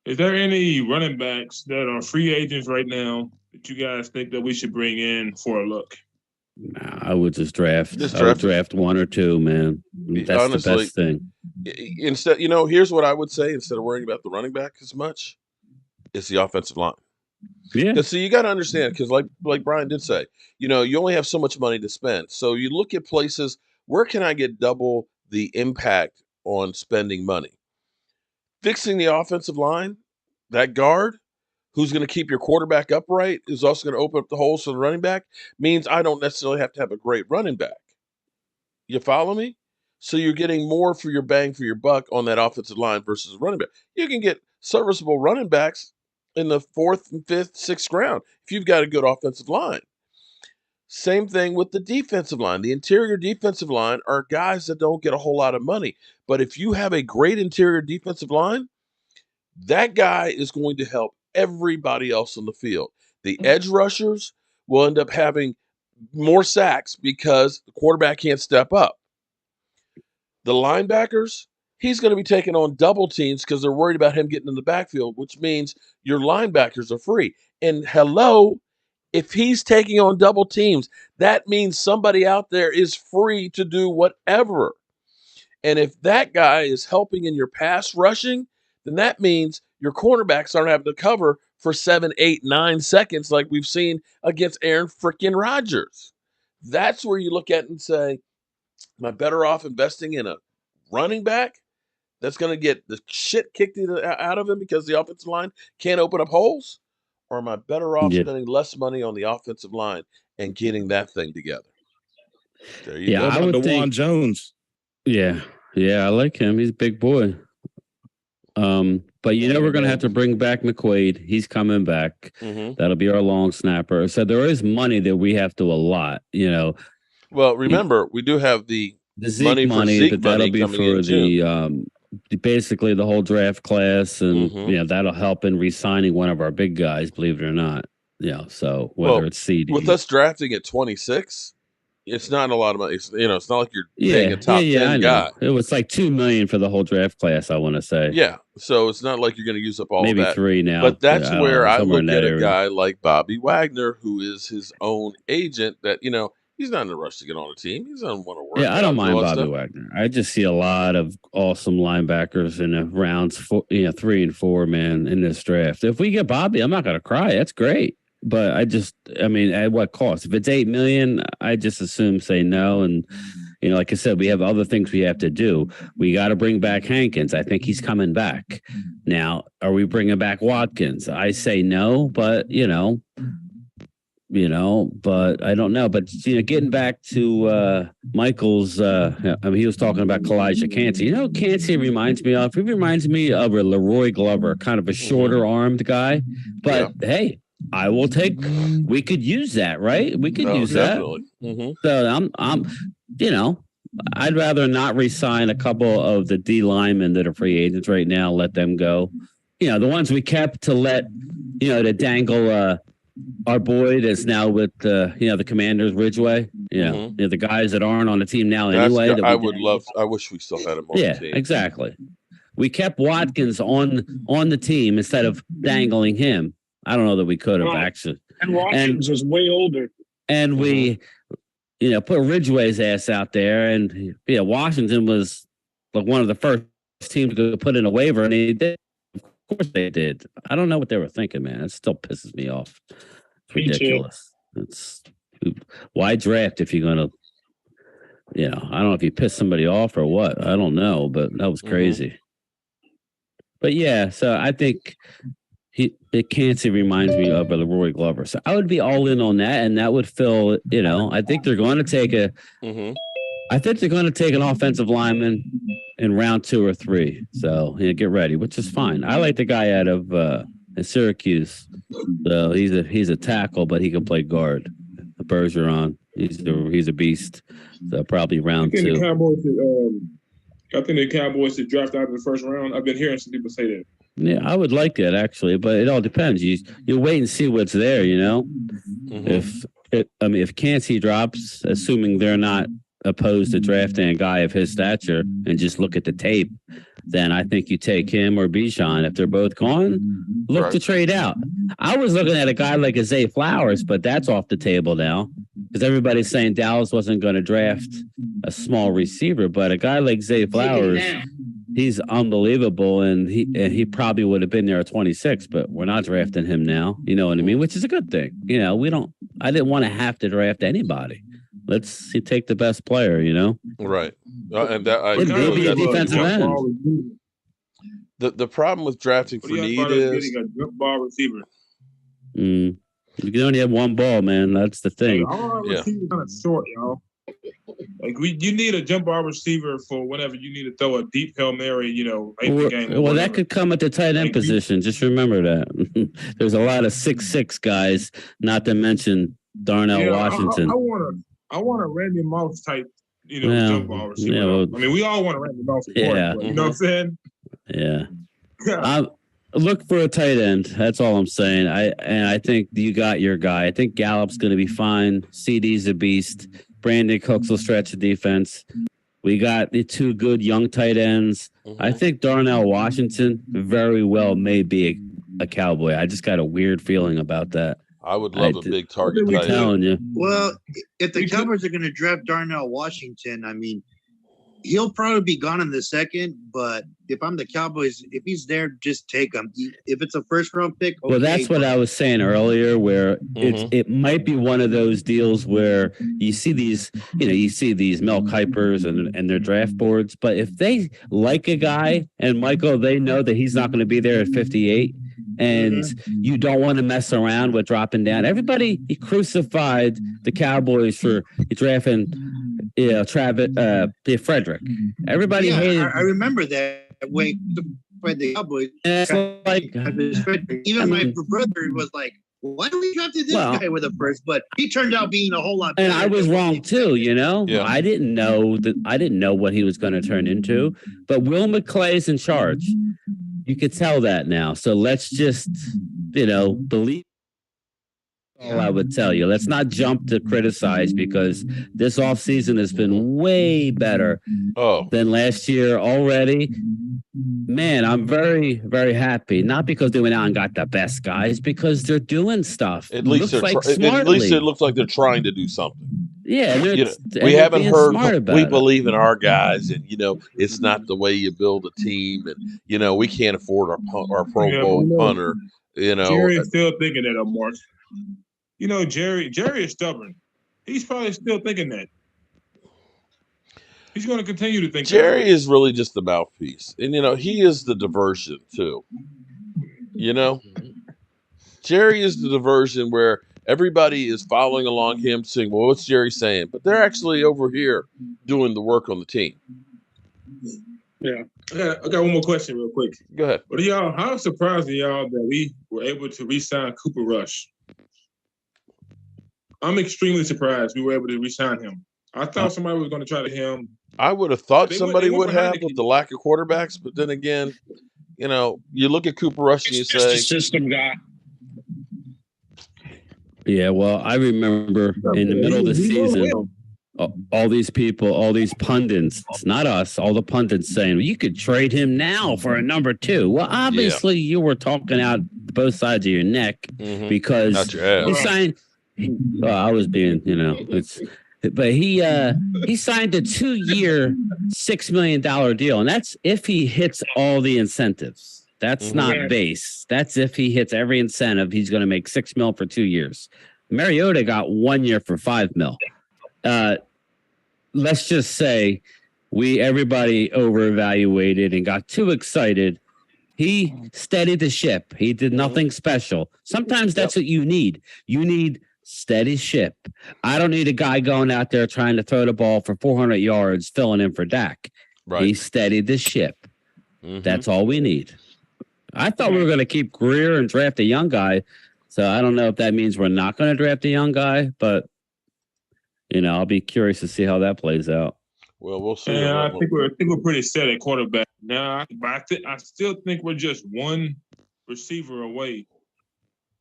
Speaker 2: Is there any running backs that are free agents right now that you guys think that we should bring in for a look?
Speaker 8: Nah, I would just draft. I would draft one or two, man. That's honestly the best thing.
Speaker 1: Instead, here's what I would say instead of worrying about the running back as much. It's the offensive line.
Speaker 8: Yeah.
Speaker 1: Because you got to understand, because like Brian did say, you only have so much money to spend. So you look at places, where can I get double the impact on spending money? Fixing the offensive line, that guard, who's going to keep your quarterback upright, is also going to open up the holes for the running back, means I don't necessarily have to have a great running back. You follow me? So you're getting more for your bang for your buck on that offensive line versus a running back. You can get serviceable running backs in the 4th and 5th, 6th round if you've got a good offensive line. Same thing with the defensive line. The interior defensive line are guys that don't get a whole lot of money. But if you have a great interior defensive line, that guy is going to help everybody else on the field. The edge rushers will end up having more sacks because the quarterback can't step up. The linebackers, he's going to be taking on double teams because they're worried about him getting in the backfield, which means your linebackers are free. And If he's taking on double teams, that means somebody out there is free to do whatever. And if that guy is helping in your pass rushing, then that means your cornerbacks aren't having to cover for 7, 8, 9 seconds like we've seen against Aaron freaking Rodgers. That's where you look at it and say, am I better off investing in a running back that's going to get the shit kicked out of him because the offensive line can't open up holes? Or am I better off spending less money on the offensive line and getting that thing together? There you go.
Speaker 5: I would think Jones.
Speaker 8: Yeah, I like him. He's a big boy. But we're going to have to bring back McQuaid. He's coming back. That'll be our long snapper. So there is money that we have to allot.
Speaker 1: Well, remember, we do have the
Speaker 8: Zeke money, but that'll be for the basically the whole draft class, and that'll help in re-signing one of our big guys. Believe it or not, So whether it's CD,
Speaker 1: with us drafting at 26, it's not a lot of money. It's not like you're paying a top 10 guy.
Speaker 8: It was like $2 million for the whole draft class. I want to say.
Speaker 1: Yeah, so it's not like you're going to use up all
Speaker 8: maybe
Speaker 1: of that.
Speaker 8: 3 now.
Speaker 1: But that's where I look at a guy like Bobby Wagner, who is his own agent. That he's not in a rush to get on a team. He doesn't want to work.
Speaker 8: Yeah, I don't mind Bobby Wagner. I just see a lot of awesome linebackers in the rounds 3 and 4, man, in this draft. If we get Bobby, I'm not going to cry. That's great. But at what cost? If it's $8 million, I just say no. And like I said, we have other things we have to do. We got to bring back Hankins. I think he's coming back. Now, are we bringing back Watkins? I say no, but but I don't know. But getting back to Michael's, he was talking about Kalijah Cansey. Cansey reminds me of. He reminds me of a Leroy Glover, kind of a shorter armed guy. But hey, I will take. We could use that, right? We could use definitely. That. So I'm, I'd rather not re-sign a couple of the D linemen that are free agents right now. Let them go. The ones we kept to let, to dangle. Our boy that's now with the Commanders, Ridgeway. The guys that aren't on the team now anyway.
Speaker 1: I wish we still had him on the team.
Speaker 8: Yeah, exactly. We kept Watkins on the team instead of dangling him. I don't know that we could have actually.
Speaker 11: And Watkins was way older.
Speaker 8: And we, put Ridgeway's ass out there, and Washington was like one of the first teams to put in a waiver, and he did. Of course they did. I don't know what they were thinking, man. It still pisses me off. It's ridiculous. It's why draft if you're gonna, I don't know if you piss somebody off or what. I don't know, but that was crazy. But yeah, so I think Cansey reminds me of a Leroy Glover. So I would be all in on that, and that would fill. I think they're going to take I think they're going to take an offensive lineman in round 2 or 3. So get ready, which is fine. I like the guy out of Syracuse. So he's a tackle, but he can play guard. Bergeron, he's a beast. So probably round 2.
Speaker 2: I think the Cowboys should draft out in the first round. I've been hearing some people say that.
Speaker 8: Yeah, I would like that actually, but it all depends. You wait and see what's there. If Cansey drops, assuming they're not opposed to drafting a guy of his stature and just look at the tape, then I think you take him or Bijan. If they're both gone, look to trade out. I was looking at a guy like Zay Flowers, but that's off the table now because everybody's saying Dallas wasn't going to draft a small receiver, but a guy like Zay Flowers, he's unbelievable, and he probably would have been there at 26, but we're not drafting him now. You know what I mean? Which is a good thing. I didn't want to have to draft anybody. Let's take the best player,
Speaker 1: Right. And that
Speaker 8: maybe a defensive end.
Speaker 1: The problem with drafting for need is
Speaker 2: getting a jump ball receiver.
Speaker 8: You can only have one ball, man. That's the thing.
Speaker 2: Our receivers kind of short, y'all. Like you need a jump ball receiver for whenever you need to throw a deep Hail Mary, late in the game.
Speaker 8: Well, that could come at the tight end position. Just remember that. There's a lot of 6'6" guys, not to mention Darnell Washington.
Speaker 2: I want a Randy Moss type, jump ball receiver.
Speaker 8: Yeah, well,
Speaker 2: we all want a Randy Moss. You know what I'm saying?
Speaker 8: Yeah. Look for a tight end. That's all I'm saying. I think you got your guy. I think Gallup's going to be fine. CD's a beast. Brandon Cooks will stretch the defense. We got the 2 good young tight ends. I think Darnell Washington very well may be a Cowboy. I just got a weird feeling about that.
Speaker 1: I would love a big target
Speaker 8: I'm telling you.
Speaker 10: Well, if the Cowboys are going to draft Darnell Washington, I mean, he'll probably be gone in the second. But if I'm the Cowboys, if he's there, just take him. If it's a first round pick, okay,
Speaker 8: well, that's what I was saying earlier. Where it might be one of those deals where you see these, Mel Kipers and their draft boards. But if they like a guy and Michael, they know that he's not going to be there at 58. And you don't want to mess around with dropping down. Everybody crucified the Cowboys for drafting, Travis Frederick. Everybody hated.
Speaker 10: I remember that way. The Cowboys. Even my brother was like, "Why do we drafted this guy with a first?" But he turned out being a whole lot better.
Speaker 8: And I was wrong too.
Speaker 1: Yeah.
Speaker 8: I didn't know what he was going to turn into. But Will McClay's in charge. You could tell that now. So let's just, believe all I would tell you. Let's not jump to criticize because this offseason has been way better than last year already. Man, I'm very, very happy. Not because they went out and got the best guys, because they're doing stuff.
Speaker 1: At least it looks like they're trying to do something.
Speaker 8: Yeah,
Speaker 1: we haven't heard. We believe in our guys, and it's not the way you build a team, and we can't afford our Pro Bowl punter.
Speaker 2: Jerry's still thinking that, Mark. Jerry is stubborn. He's probably still thinking that. He's going to continue to think.
Speaker 1: Jerry is really just the mouthpiece, and he is the diversion too. Jerry is the diversion where everybody is following along him, saying, "Well, what's Jerry saying?" But they're actually over here doing the work on the team.
Speaker 2: Yeah, I got one more question, real quick.
Speaker 1: Go ahead.
Speaker 2: What are y'all? How surprised are y'all that we were able to re-sign Cooper Rush? I'm extremely surprised we were able to re-sign him. I thought somebody was going to try to him.
Speaker 1: I would have thought somebody would have with the lack of quarterbacks, but then again, you look at Cooper Rush and you say,
Speaker 9: "Just a system guy."
Speaker 8: Yeah, well, I remember in the middle of the season, all these people, all these pundits, it's not us, all the pundits saying, well, you could trade him now for a number 2. Well, obviously you were talking out both sides of your neck because you signed. Well, I was being, but he signed a 2-year, $6 million deal, and that's if he hits all the incentives. That's not base. That's if he hits every incentive, he's going to make $6 million for 2 years. Mariota got 1 year for $5 million. Let's just say everybody overevaluated and got too excited. He steadied the ship. He did nothing special. Sometimes that's what you need. You need steady ship. I don't need a guy going out there trying to throw the ball for 400 yards, filling in for Dak. Right. He steadied the ship. That's all we need. I thought we were going to keep Greer and draft a young guy. So I don't know if that means we're not going to draft a young guy, but I'll be curious to see how that plays out.
Speaker 1: Well, we'll see.
Speaker 2: Yeah, I think we're pretty set at quarterback now. But I still think we're just one receiver away.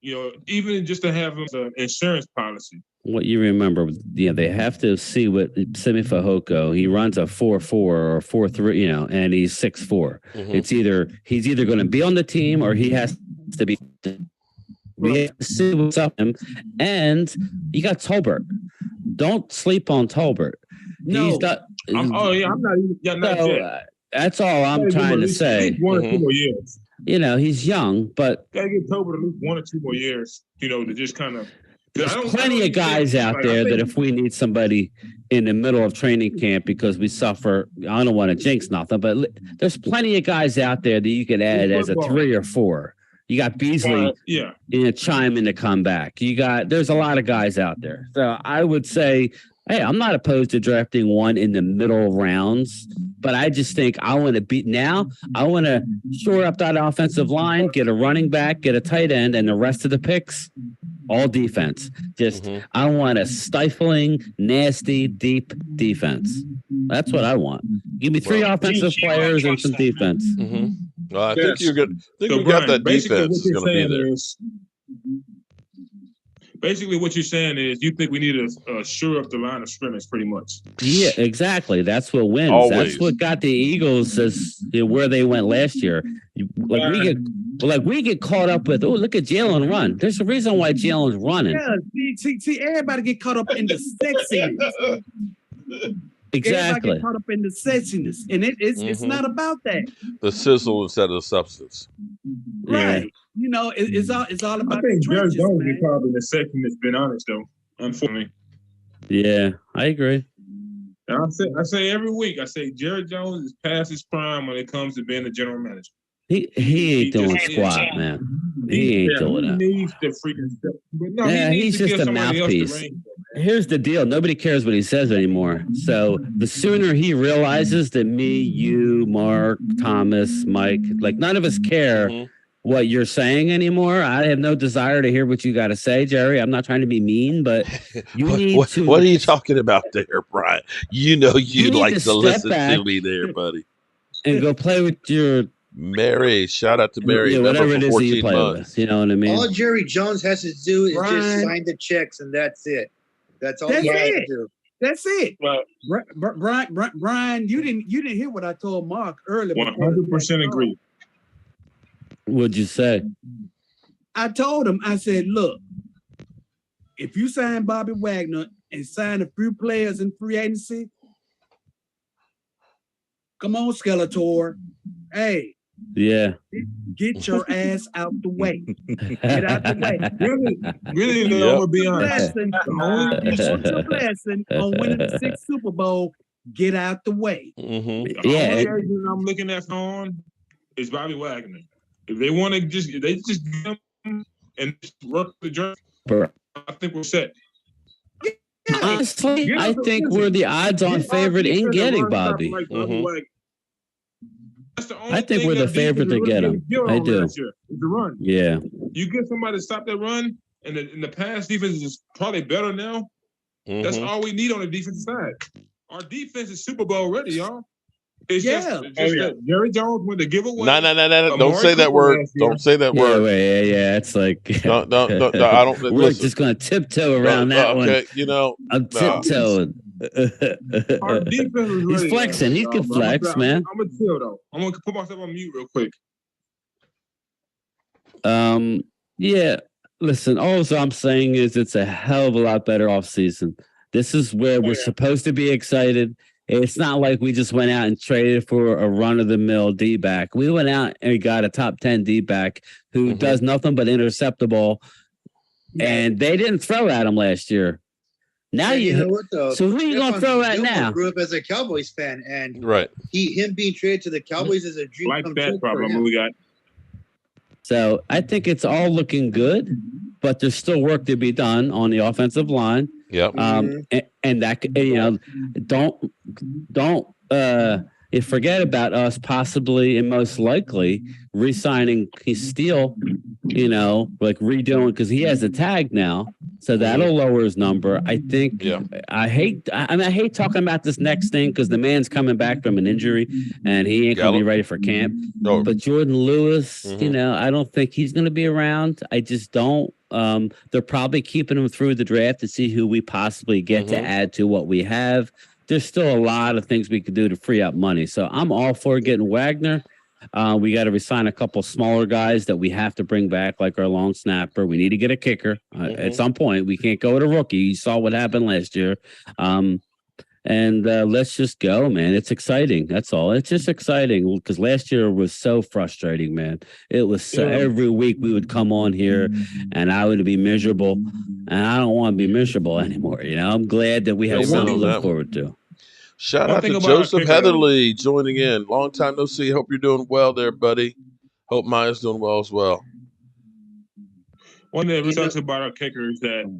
Speaker 2: Even just to have an insurance policy.
Speaker 8: What you remember, they have to see what Simi Fehoko, he runs a 4.4 or 4.3, and he's 6'4". It's he's either going to be on the team or he has to be. We have to see what's up with him. And you got Tolbert. Don't sleep on Tolbert.
Speaker 2: No. I'm not yet.
Speaker 8: That's all I'm trying to say.
Speaker 2: 1 or 2 more years.
Speaker 8: He's young, but
Speaker 2: gotta get Tolbert at least 1 or 2 more years. To just kind of.
Speaker 8: There's plenty of guys out there that if we need somebody in the middle of training camp because we suffer, I don't want to jinx nothing, but there's plenty of guys out there that you could add as a 3 or 4. You got Beasley, chiming to come back. There's a lot of guys out there. So I would say, hey, I'm not opposed to drafting one in the middle rounds, but I just think I want to shore up that offensive line, get a running back, get a tight end, and the rest of the picks, all defense. I want a stifling, nasty, deep defense. That's what I want. Give me 3 offensive players and some defense.
Speaker 1: Well, I think you're good. I think you got that defense is going to be there.
Speaker 2: Basically, what you're saying is you think we need to shore up the line of scrimmage pretty much.
Speaker 8: Yeah, exactly. That's what wins.
Speaker 1: Always.
Speaker 8: That's what got the Eagles where they went last year. Well, like we get caught up with, oh, look at Jalen run. There's a reason why Jalen's running.
Speaker 3: Yeah, see, everybody get caught up in the sexiness.
Speaker 8: Exactly.
Speaker 3: Everybody get caught up in the sexiness, and it's not about that.
Speaker 1: The sizzle instead of the substance.
Speaker 3: Right. Yeah. It's all about.
Speaker 2: I think Jerry Jones
Speaker 3: man.
Speaker 2: is probably the second that's been honest though. Unfortunately.
Speaker 8: Yeah, I agree.
Speaker 2: And I say every week, I say Jerry Jones is past his prime when it comes to being a general manager.
Speaker 8: He ain't doing squat, man. He ain't doing that.
Speaker 2: He needs the freaking stuff. But no,
Speaker 8: he's just a mouthpiece. Here's the deal. Nobody cares what he says anymore. So the sooner he realizes that me, you, Mark, Thomas, Mike, like none of us care what you're saying anymore. I have no desire to hear what you got to say, Jerry. I'm not trying to be mean, but you need to.
Speaker 1: What are you talking about there, Brian? You like to listen to me there, buddy.
Speaker 8: And go play with your
Speaker 1: Mary. Shout out to Mary.
Speaker 8: Yeah, whatever it is that you play with. You know what I mean?
Speaker 10: All Jerry Jones has to do is just sign the checks, and that's it. That's all he has to do.
Speaker 3: That's it. Brian, you didn't hear what I told Mark earlier.
Speaker 2: 100% agree.
Speaker 8: What'd you say?
Speaker 3: I told him, I said, look, if you sign Bobby Wagner and sign a few players in free agency, come on, Skeletor. Hey.
Speaker 8: Yeah.
Speaker 3: Get your ass out the way. Get out the way.
Speaker 2: Really, I'm gonna be honest.
Speaker 3: Your blessing on winning the 6th Super Bowl. Get out the way.
Speaker 2: The only agent I'm looking at on is Bobby Wagner. If they want to just get him and work the draft, I think we're set.
Speaker 8: Honestly, I think we're the odds-on favorite in getting Bobby. I think we're the favorite to get him. I do.
Speaker 2: The run.
Speaker 8: Yeah.
Speaker 2: You get somebody to stop that run, and in the pass defense is probably better now. That's all we need on the defensive side. Our defense is Super Bowl ready, y'all. It's just that Jerry Jones went to give away.
Speaker 1: No. Don't say that word. Don't say that word.
Speaker 8: Yeah. It's like
Speaker 1: no, I don't.
Speaker 8: We're just gonna tiptoe around that one. I'm tiptoeing.
Speaker 2: Our defense is
Speaker 8: He's
Speaker 2: ready,
Speaker 8: flexing. He can flex, man.
Speaker 2: I'm gonna chill though. I'm gonna put myself on mute real quick.
Speaker 8: Yeah. Listen, all I'm saying is it's a hell of a lot better offseason. This is where we're supposed to be excited. It's not like we just went out and traded for a run-of-the-mill D-back. We went out and got a top 10 D-back who does nothing but intercept the ball, and they didn't throw at him last year. Now
Speaker 10: you know what, though?
Speaker 8: So who are you going to throw at now?
Speaker 10: Grew up as a Cowboys fan, and him being traded to the Cowboys is a dream come true for him.
Speaker 2: We got.
Speaker 8: So I think it's all looking good, but there's still work to be done on the offensive line.
Speaker 1: Yep.
Speaker 8: And that don't forget about us possibly and most likely re-signing Steele. Like redoing because he has a tag now, so that'll lower his number. I think. Yeah. I hate talking about this next thing because the man's coming back from an injury and he ain't gonna be ready for camp.
Speaker 1: No.
Speaker 8: But Jordan Lewis, I don't think he's gonna be around. I just don't. They're probably keeping him through the draft to see who we possibly get to add to what we have. There's still a lot of things we could do to free up money. So I'm all for getting Wagner. We got to resign a couple smaller guys that we have to bring back, like our long snapper. We need to get a kicker at some point. We can't go with a rookie. You saw what happened last year. And let's just go, man. It's exciting. That's all. It's just exciting because last year was so frustrating, man. It was so every week we would come on here and I would be miserable. And I don't want to be miserable anymore. I'm glad that we have something to look forward to.
Speaker 1: Shout out to Joseph Heatherly joining in. Long time no see. Hope you're doing well there, buddy. Hope Maya's doing well as well.
Speaker 2: One thing we talked about our kicker is that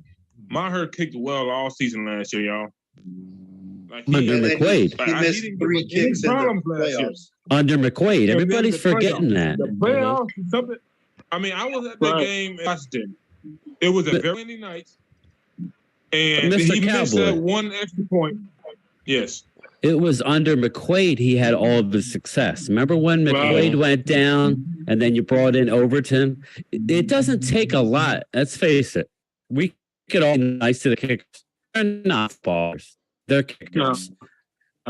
Speaker 2: Maher kicked well all season last year, y'all.
Speaker 8: Under McQuaid.
Speaker 10: He missed 3 kicks in the playoffs.
Speaker 8: Under McQuaid. Everybody's forgetting that.
Speaker 2: The playoffs, something. I was at that game in Washington. It was a very windy night. And he missed that one extra point. Yes.
Speaker 8: It was under McQuaid he had all of his success. Remember when McQuaid went down and then you brought in Overton? It doesn't take a lot. Let's face it. We could all be nice to the kickers. They're not ballers. They're kickers.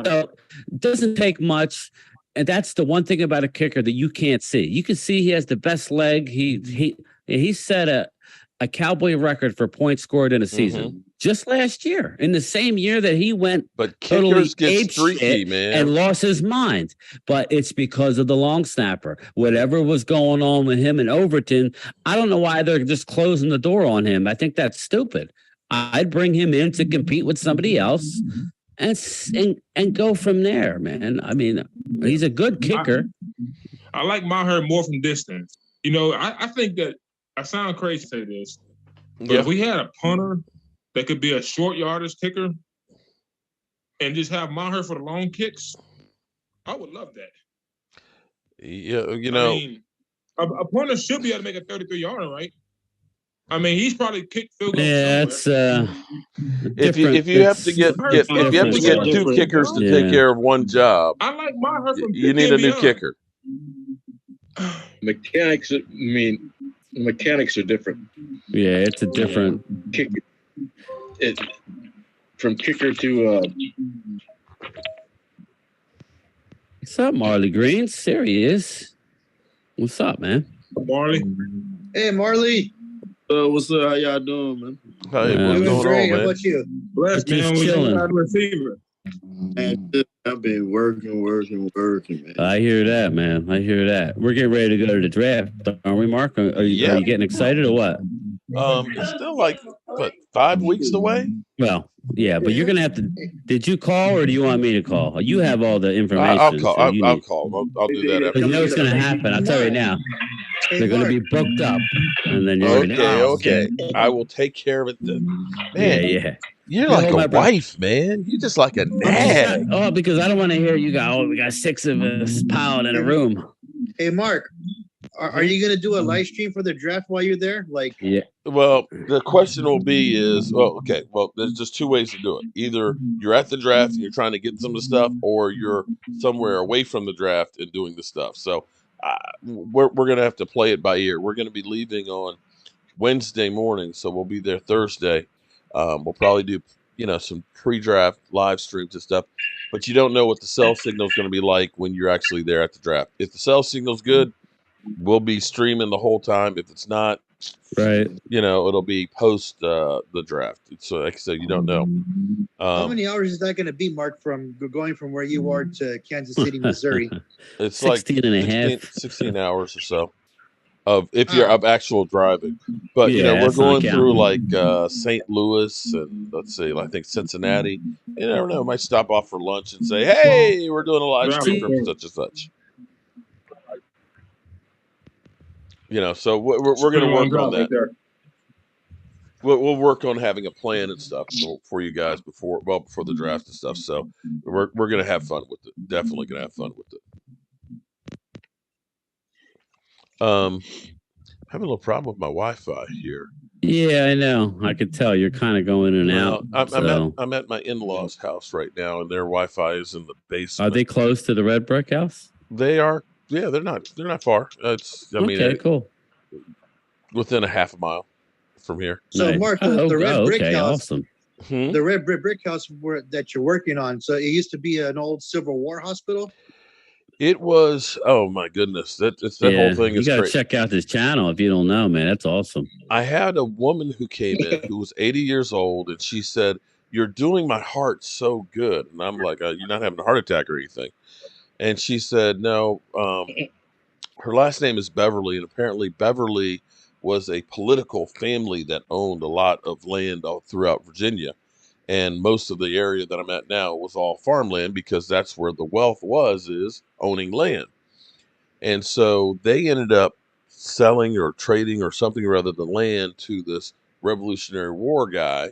Speaker 8: So it doesn't take much. And that's the one thing about a kicker that you can't see. You can see he has the best leg. He set a Cowboy record for points scored in a season just last year, in the same year that he went totally ape shit and lost his mind. But it's because of the long snapper. Whatever was going on with him and Overton, I don't know why they're just closing the door on him. I think that's stupid. I'd bring him in to compete with somebody else and go from there, man. I mean, he's a good kicker.
Speaker 2: I like Maher more from distance. You know, I think that I sound crazy to say this, but if we had a punter that could be a short yardage kicker and just have Maher for the long kicks, I would love that.
Speaker 1: Yeah, you know,
Speaker 2: I mean, a punter should be able to make a 33-yarder, right? I mean, he's probably kicked field goals.
Speaker 8: Yeah, it's
Speaker 1: if you have to get two kickers to take care of one job,
Speaker 2: I like Maher from
Speaker 1: you need a new kicker.
Speaker 9: Mechanics are different.
Speaker 8: Yeah, it's a different
Speaker 9: kicker. From kicker to
Speaker 8: What's up, Marley Greens? There he is. What's up, man?
Speaker 2: Marley.
Speaker 10: Hey, Marley.
Speaker 12: What's up? How y'all doing, man?
Speaker 1: Hey, what's going on, man?
Speaker 10: How about you?
Speaker 2: Blessed, man.
Speaker 8: Just chilling.
Speaker 12: Man, I've been working, man.
Speaker 8: I hear that, man. I hear that. We're getting ready to go to the draft, aren't we, Mark? Are you getting excited or what?
Speaker 1: It's still like, what, 5 weeks away?
Speaker 8: Well, yeah, but you're going to have to. Did you call or do you want me to call? You have all the information.
Speaker 1: I'll call.
Speaker 8: So
Speaker 1: I'll call. I'll do that after.
Speaker 8: You know what's going to happen. I'll tell you now. They're going to be booked up. And then you're
Speaker 1: okay. I will take care of it then. Man,
Speaker 8: yeah.
Speaker 1: You're like a wife, man. You're just like a nag.
Speaker 8: Oh, because I don't want to hear you go, we got 6 of us piled in a room.
Speaker 10: Hey, Mark, are you going to do a live stream for the draft while you're there?
Speaker 8: Yeah.
Speaker 1: Well, the question will be there's just 2 ways to do it. Either you're at the draft and you're trying to get some of the stuff, or you're somewhere away from the draft and doing the stuff. So we're going to have to play it by ear. We're going to be leaving on Wednesday morning, so we'll be there Thursday. We'll probably do, some pre-draft live streams and stuff, but you don't know what the cell signal is going to be like when you're actually there at the draft. If the cell signal's good, we'll be streaming the whole time. If it's not,
Speaker 8: right,
Speaker 1: it'll be post the draft. So, like I said, you don't know.
Speaker 10: How many hours is that going to be, Mark, from going from where you are to Kansas City, Missouri?
Speaker 1: It's
Speaker 8: 16
Speaker 1: like
Speaker 8: and a half.
Speaker 1: 16 hours or so. If you're of actual driving, but we're going through like St. Louis and let's see, I think Cincinnati. You never know, might stop off for lunch and say, "Hey, we're doing a live stream from such and such." So we're going to work on that. We'll work on having a plan and stuff for you guys before the draft and stuff. So we're going to have fun with it. Definitely going to have fun with it. Having a little problem with my Wi-Fi here.
Speaker 8: Yeah, I know. I could tell you're kind of going in and out.
Speaker 1: I'm at my in-laws' house right now, and their Wi-Fi is in the basement.
Speaker 8: Are they close to the red brick house?
Speaker 1: They are. Yeah, they're not far.
Speaker 8: Cool.
Speaker 1: Within a half a mile from here.
Speaker 10: So, Mark, the red brick house.
Speaker 8: Awesome.
Speaker 10: The red brick house that you're working on. So it used to be an old Civil War hospital.
Speaker 1: It was. Oh my goodness! That whole thing is.
Speaker 8: You got to check out this channel if you don't know, man. That's awesome.
Speaker 1: I had a woman who came in who was 80 years old, and she said, "You're doing my heart so good," and I'm like, "You're not having a heart attack or anything?" And she said, "No." Her last name is Beverly, and apparently Beverly was a political family that owned a lot of land all throughout Virginia. And most of the area that I'm at now was all farmland because that's where the wealth is owning land. And so they ended up selling or trading or something or other the land to this Revolutionary War guy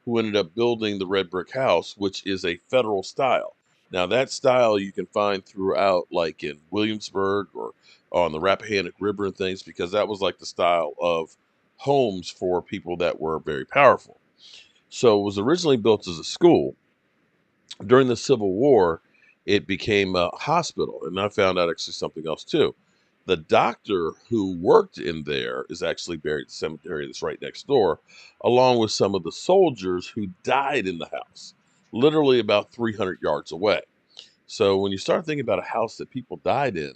Speaker 1: who ended up building the red brick house, which is a federal style. Now that style you can find throughout, like in Williamsburg or on the Rappahannock River and things, because that was like the style of homes for people that were very powerful. So it was originally built as a school. During the Civil War, it became a hospital. And I found out actually something else too. The doctor who worked in there is actually buried in the cemetery that's right next door, along with some of the soldiers who died in the house, literally about 300 yards away. So when you start thinking about a house that people died in,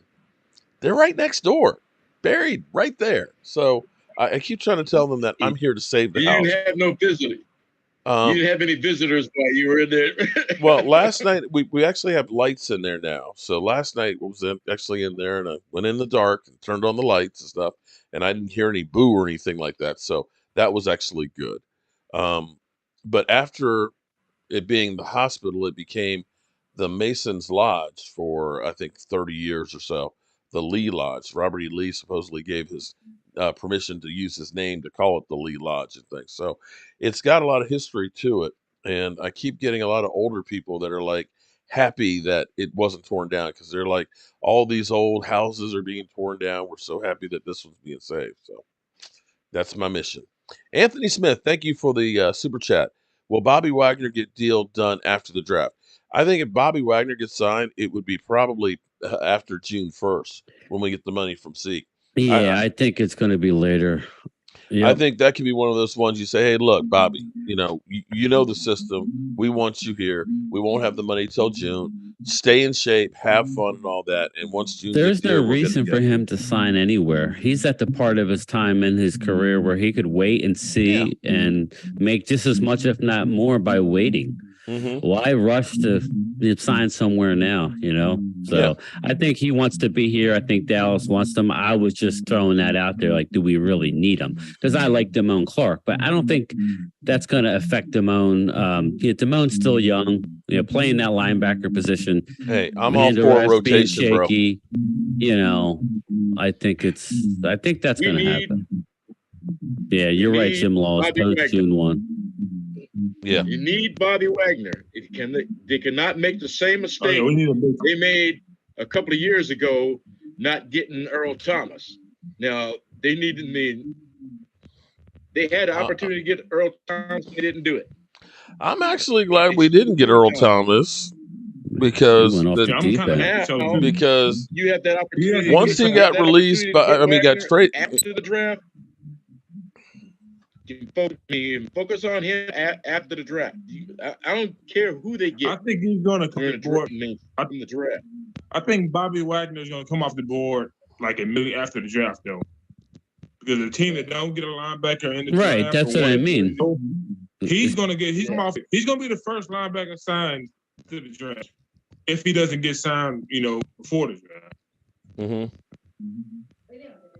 Speaker 1: they're right next door, buried right there. So I keep trying to tell them that I'm here to save the
Speaker 9: You
Speaker 1: house.
Speaker 9: didn't have no visitors. You didn't have any visitors while you were in there.
Speaker 1: Well, last night we actually have lights in there now. So last night was actually in there, and I went in the dark and turned on the lights and stuff, and I didn't hear any boo or anything like that. So that was actually good. But after it being the hospital, it became the Masons Lodge for, I think, 30 years or so. The Lee Lodge. Robert E. Lee supposedly gave his permission to use his name to call it the Lee Lodge and things. So it's got a lot of history to it. And I keep getting a lot of older people that are like happy that it wasn't torn down, because they're like, all these old houses are being torn down. We're so happy that this one's being saved. So that's my mission. Anthony Smith, thank you for the super chat. Will Bobby Wagner get deal done after the draft? I think if Bobby Wagner gets signed, it would be probably after June 1st when we get the money from Zeke.
Speaker 8: Yeah, I think it's going to be later.
Speaker 1: Yep. I think that could be one of those ones you say, hey, look, Bobby, you know the system. We want you here. We won't have the money till June. Stay in shape, have fun and all that. And once June
Speaker 8: There's
Speaker 1: gets
Speaker 8: no
Speaker 1: here,
Speaker 8: reason for him to sign anywhere. He's at the part of his time in his career where he could wait and see and make just as much, if not more, by waiting.
Speaker 1: Mm-hmm.
Speaker 8: Why rush to sign somewhere now, So I think he wants to be here. I think Dallas wants him. I was just throwing that out there. Like, do we really need him? Because I like Damone Clark, but I don't think that's going to affect Damone. Damone's still young, playing that linebacker position.
Speaker 1: Hey, I'm all for a rotation,
Speaker 8: shaky, bro. I think that's going to happen. Yeah, you're right, Jim Laws, post June 1.
Speaker 1: Yeah,
Speaker 9: you need Bobby Wagner. They cannot make the same mistake they made a couple of years ago, not getting Earl Thomas. Now they had an opportunity to get Earl Thomas, they didn't do it.
Speaker 1: I'm actually glad we didn't get Earl Thomas because
Speaker 9: you have that opportunity.
Speaker 1: Once he got released, got straight
Speaker 9: after the draft. Focus on him after the draft. I don't care who they get.
Speaker 2: I think he's going to come
Speaker 9: in the draft.
Speaker 2: I think Bobby Wagner is going to come off the board like immediately after the draft, though, because the team that don't get a linebacker in the draft,
Speaker 8: right? That's what I mean.
Speaker 2: He's going to get. He's going to be the first linebacker signed to the draft if he doesn't get signed, before the draft.
Speaker 1: Mm-hmm.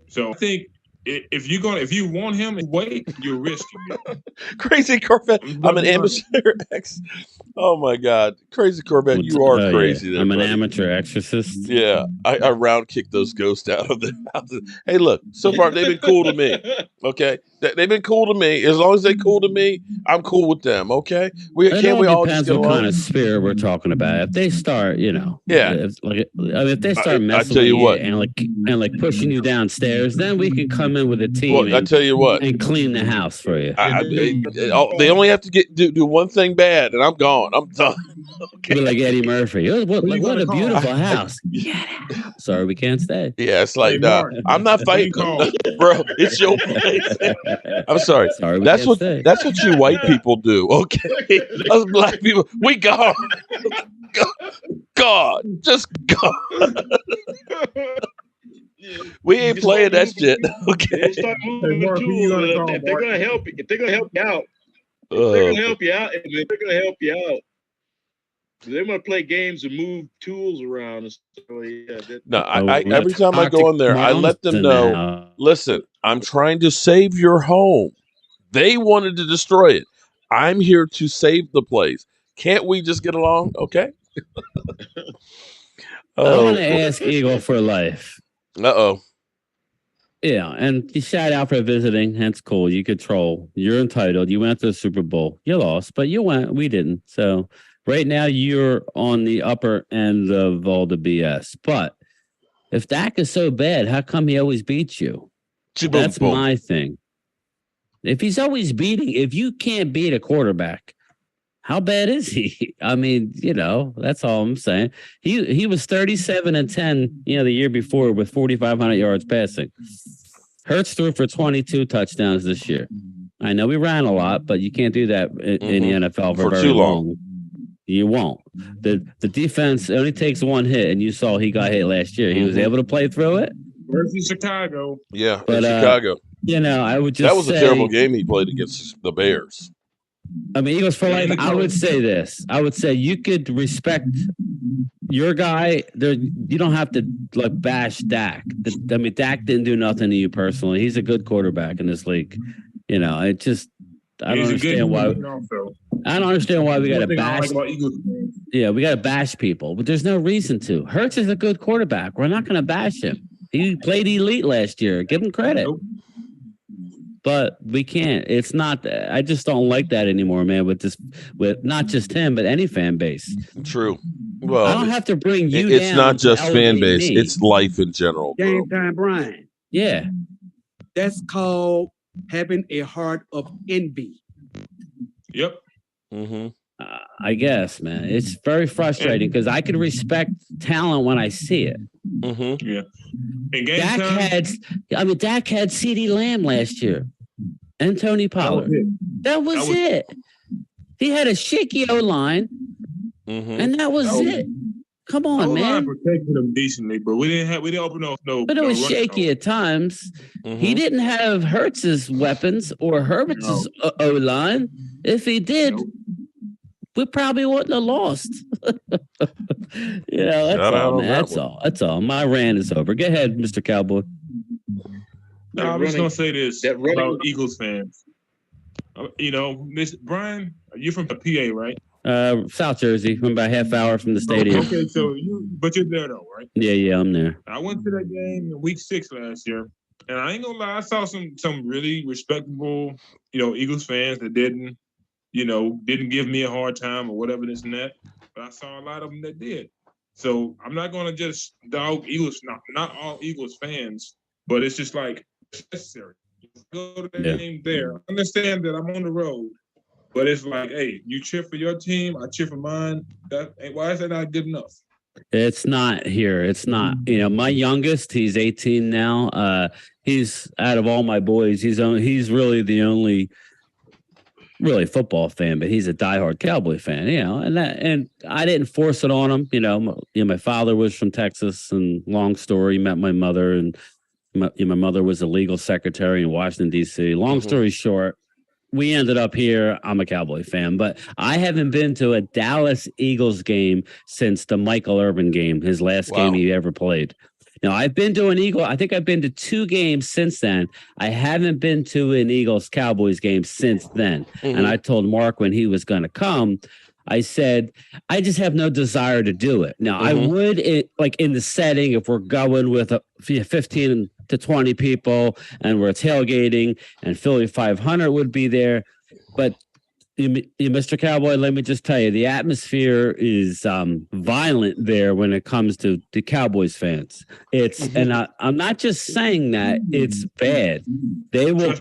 Speaker 2: So I think. If you want him, wait, you're risking it.
Speaker 1: Crazy Corvette. I'm an amateur ex. Oh my God, Crazy Corvette, you are crazy.
Speaker 8: Yeah. I'm an amateur exorcist.
Speaker 1: Yeah, I round kick those ghosts out of the house. Hey, look, so far they've been cool to me. Okay, they've been cool to me. As long as they're cool to me, I'm cool with them. Okay, we all
Speaker 8: depends
Speaker 1: just get
Speaker 8: what
Speaker 1: along?
Speaker 8: Kind of spirit we're talking about. If they start, if they start messing
Speaker 1: with you
Speaker 8: and pushing you downstairs, then we can come in with a team.
Speaker 1: Well, I tell you what,
Speaker 8: and clean the house for you.
Speaker 1: They only have to do one thing bad, and I'm gone. I'm done.
Speaker 8: Okay. Be like Eddie Murphy. What a beautiful house. Sorry, we can't stay.
Speaker 1: Yeah, it's like, I'm not fighting, bro. It's your place. I'm sorry. That's what you white people do. Okay, us black people, we gone. God, just God. We ain't playing that shit. Okay.
Speaker 9: If they're gonna help you, if they're gonna help you out, they're gonna help you out. They're gonna play games and move tools around and stuff.
Speaker 1: No, I every time I go in there, I let them know. Listen, I'm trying to save your home. They wanted to destroy it. I'm here to save the place. Can't we just get along? Okay.
Speaker 8: I want to ask Eagle for life.
Speaker 1: Uh-oh.
Speaker 8: Yeah, and you shout out for visiting. That's cool. You could troll. You're entitled. You went to the Super Bowl. You lost, but you went. We didn't. So right now you're on the upper end of all the BS. But if Dak is so bad, how come he always beats you? That's my thing. If he's always beating, if you can't beat a quarterback, how bad is he? I mean, that's all I'm saying. He was 37-10, the year before with 4,500 yards passing. Hurts threw for 22 touchdowns this year. I know we ran a lot, but you can't do that in the NFL for very long. You won't. The defense only takes one hit, and you saw he got hit last year. He was able to play through it.
Speaker 2: Versus Chicago.
Speaker 1: Yeah,
Speaker 8: but
Speaker 1: Chicago.
Speaker 8: I would just
Speaker 1: that was a terrible game he played against the Bears.
Speaker 8: I mean, Eagles for life. I would say this. I would say you could respect your guy. You don't have to bash Dak. I mean, Dak didn't do nothing to you personally. He's a good quarterback in this league. I don't understand why. I don't understand why we got to bash. Yeah, we got to bash people, but there's no reason to. Hurts is a good quarterback. We're not going to bash him. He played elite last year. Give him credit. But we can't. It's not. I just don't like that anymore, man. With not just him, but any fan base.
Speaker 1: True. Well,
Speaker 8: I don't have to bring you.
Speaker 1: It's
Speaker 8: down
Speaker 1: not just fan base.
Speaker 8: me.
Speaker 1: It's life in general.
Speaker 3: Game time, Brian.
Speaker 8: Yeah.
Speaker 3: That's called having a heart of envy.
Speaker 2: Yep.
Speaker 1: Mm-hmm.
Speaker 8: I guess, man. It's very frustrating because I can respect talent when I see it.
Speaker 1: Mm-hmm.
Speaker 2: Yeah.
Speaker 8: Dak had CeeDee Lamb last year and Tony Pollard. That was it. He had a shaky O-line, and that was it. Come on, man.
Speaker 2: Protected him decently, but we didn't open up no.
Speaker 8: But it was shaky at times. He didn't have Hurts's weapons or Herbert's O-line. If he did, we probably wouldn't have lost. That's all, man. That's all. My rant is over. Go ahead, Mr. Cowboy.
Speaker 2: No, I'm just gonna say this about Eagles fans. Brian, you're from PA, right?
Speaker 8: South Jersey. I'm about a half hour from the stadium.
Speaker 2: Okay, so but you're there though, right?
Speaker 8: Yeah, I'm there.
Speaker 2: I went to that game in week 6 last year, and I ain't gonna lie, I saw some really respectable, Eagles fans that didn't give me a hard time or whatever this and that. But I saw a lot of them that did. So I'm not gonna just dog Eagles, not all Eagles fans, but it's just like it's necessary. Go to the game there. I understand that I'm on the road. But it's like, hey, you cheer for your team, I cheer for mine. Why is that not good enough?
Speaker 8: It's not here. It's not. My youngest, he's 18 now. He's out of all my boys, he's really the only football fan, but he's a diehard Cowboy fan. And I didn't force it on him. My father was from Texas, and long story, met my mother, and my mother was a legal secretary in Washington D.C. Long story short, we ended up here. I'm a Cowboy fan, but I haven't been to a Dallas Eagles game since the Michael Irvin game, his last game he ever played. Now, I've been to an Eagle. I think I've been to 2 games since then. I haven't been to an Eagles-Cowboys game since then. And I told Mark when he was going to come, I said, I just have no desire to do it. Now, I would, in the setting, if we're going with 15 to 20 people and we're tailgating and Philly 500 would be there. But Mr. Cowboy, let me just tell you, the atmosphere is violent there when it comes to the Cowboys fans. And I'm not just saying that, it's bad. They will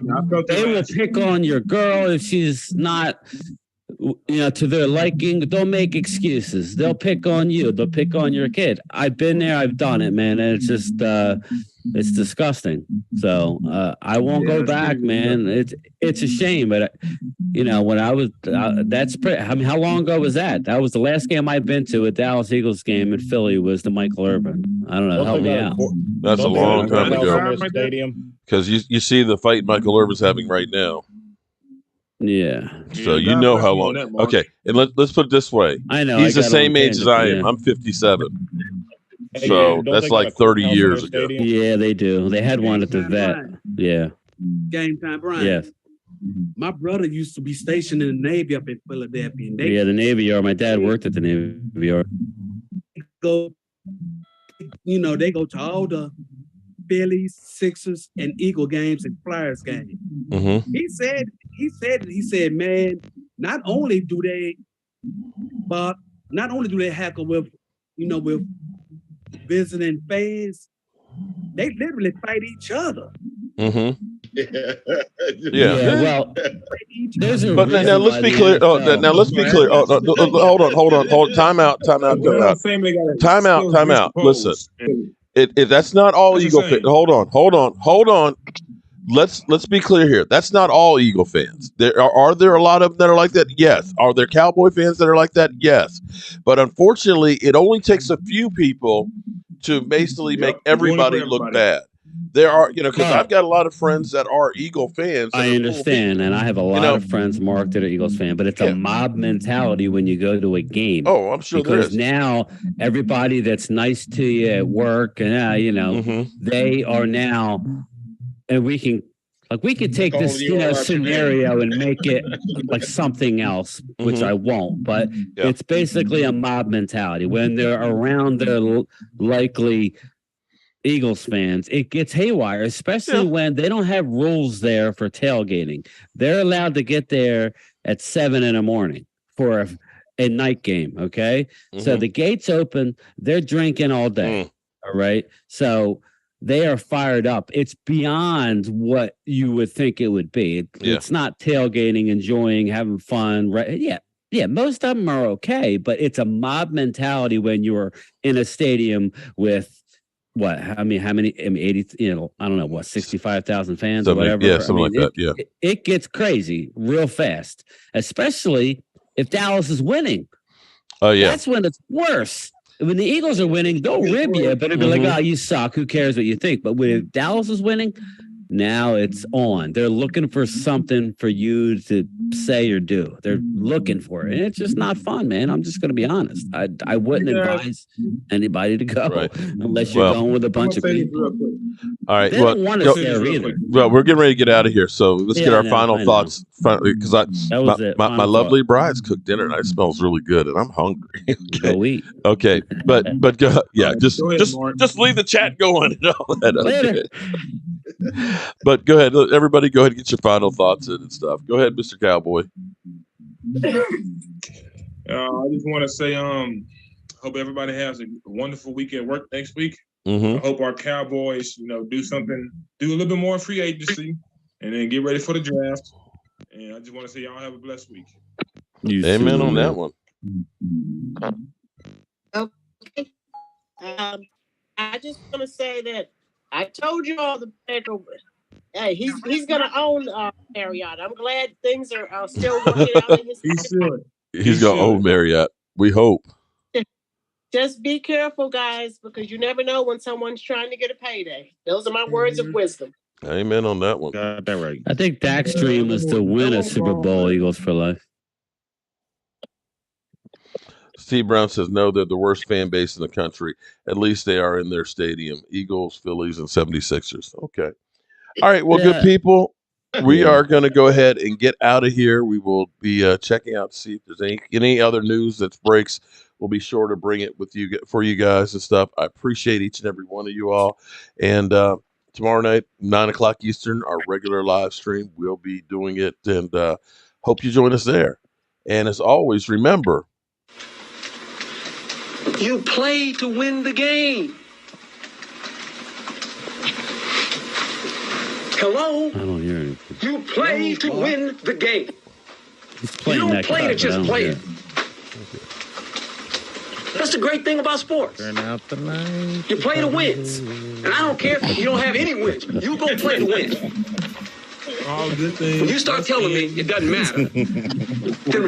Speaker 8: pick on your girl if she's not to their liking. They'll make excuses. They'll pick on you. They'll pick on your kid. I've been there. I've done it, man. And it's just, it's disgusting. So I won't go back, man. It's a shame, but when I was, how long ago was that? That was the last game I've been to. A Dallas Eagles game in Philly was the Michael Irvin. I don't know. Help me out.
Speaker 1: That's a long time ago. Because you see the fight Michael Irvin's having right now.
Speaker 8: Yeah.
Speaker 1: So how long. Okay, and let's put it this way.
Speaker 8: I know
Speaker 1: he's the same age as I am. I'm 57. So that's like 30 years ago.
Speaker 8: Yeah, they do. They had one at the vet.
Speaker 3: Brian.
Speaker 8: Yeah.
Speaker 3: Game time, Brian.
Speaker 8: Yes.
Speaker 3: My brother used to be stationed in the Navy up in Philadelphia.
Speaker 8: Yeah, the Navy Yard. My dad worked at the Navy Yard.
Speaker 3: They go to all the Phillies, Sixers, and Eagle games and Flyers games. He said, man, not only do they heckle with visiting fans, they literally fight each other.
Speaker 1: Yeah.
Speaker 8: Well,
Speaker 1: but now let's be clear. Let's be clear. Hold on. Time out. Listen, that's not all Eagle fans. Hold on. let's be clear here. That's not all Eagle fans. Are there a lot of them that are like that? Yes. Are there Cowboy fans that are like that? Yes. But unfortunately, it only takes a few people to basically make everybody look bad. There are, because I've got a lot of friends that are Eagle fans.
Speaker 8: I understand, and I have a lot of friends, Mark, that are Eagles fan, but it's a mob mentality when you go to a game.
Speaker 1: Oh, I'm sure there is.
Speaker 8: Because now everybody that's nice to you at work, and they are now, and we can take this scenario and make it like something else, which I won't. But it's basically a mob mentality when they're around their likely Eagles fans. It gets haywire, especially when they don't have rules there for tailgating. They're allowed to get there at 7 a.m. for a night game. Okay, so the gates open. They're drinking all day. All right, so they are fired up. It's beyond what you would think it would be. It's not tailgating, enjoying, having fun. Right? Yeah. Most of them are okay, but it's a mob mentality when you're in a stadium with. What? How many? 80. I don't know what. 65,000 fans or whatever.
Speaker 1: Yeah, something like that. Yeah,
Speaker 8: it gets crazy real fast, especially if Dallas is winning.
Speaker 1: Oh yeah,
Speaker 8: that's when it's worse. When the Eagles are winning, they'll rib you, but it'll be like, oh, you suck. Who cares what you think? But when Dallas is winning, now it's on. They're looking for something for you to say or do. They're looking for it. And it's just not fun, man. I'm just going to be honest. I wouldn't advise anybody to go unless you're going with a bunch of people.
Speaker 1: All right.
Speaker 8: They don't want to stay either.
Speaker 1: Well, we're getting ready to get out of here. So let's get our final thoughts. Because my lovely bride's cooked dinner and it smells really good and I'm hungry.
Speaker 8: Go eat.
Speaker 1: Okay. But go, just leave the chat going and all that. Okay. But go ahead, everybody. Go ahead and get your final thoughts in and stuff. Go ahead, Mr. Cowboy.
Speaker 2: I just want to say, hope everybody has a wonderful week at work next week. I hope our Cowboys, do a little bit more free agency, and then get ready for the draft. And I just want to say, y'all have a blessed week.
Speaker 1: Amen on that one.
Speaker 4: Okay. I just want to say that. I told you all the Pedro. Hey, he's gonna own Marriott. I'm glad things are still working out in his favor.
Speaker 1: He's gonna own Marriott. We hope.
Speaker 4: Just be careful, guys, because you never know when someone's trying to get a payday. Those are my words of wisdom.
Speaker 1: Amen on that one.
Speaker 5: Got that right.
Speaker 8: I think Dak's dream is to win a Super Bowl. Eagles for life.
Speaker 1: Steve Brown says, no, they're the worst fan base in the country. At least they are in their stadium. Eagles, Phillies, and 76ers. Okay. All right. Well, good people. We are going to go ahead and get out of here. We will be checking out to see if there's any other news that breaks. We'll be sure to bring it for you guys and stuff. I appreciate each and every one of you all. And tomorrow night, 9:00 Eastern, our regular live stream, we'll be doing it. And hope you join us there. And as always, remember,
Speaker 13: you play to win the game. Hello?
Speaker 8: I don't hear anything.
Speaker 13: You play to win the game.
Speaker 8: You
Speaker 13: don't play to just play it. That's the great thing about sports.
Speaker 5: Turn out the light.
Speaker 13: You play to wins. And I don't care if you don't have any wins. You go play to win.
Speaker 2: All good things.
Speaker 13: When you start telling me it doesn't matter, then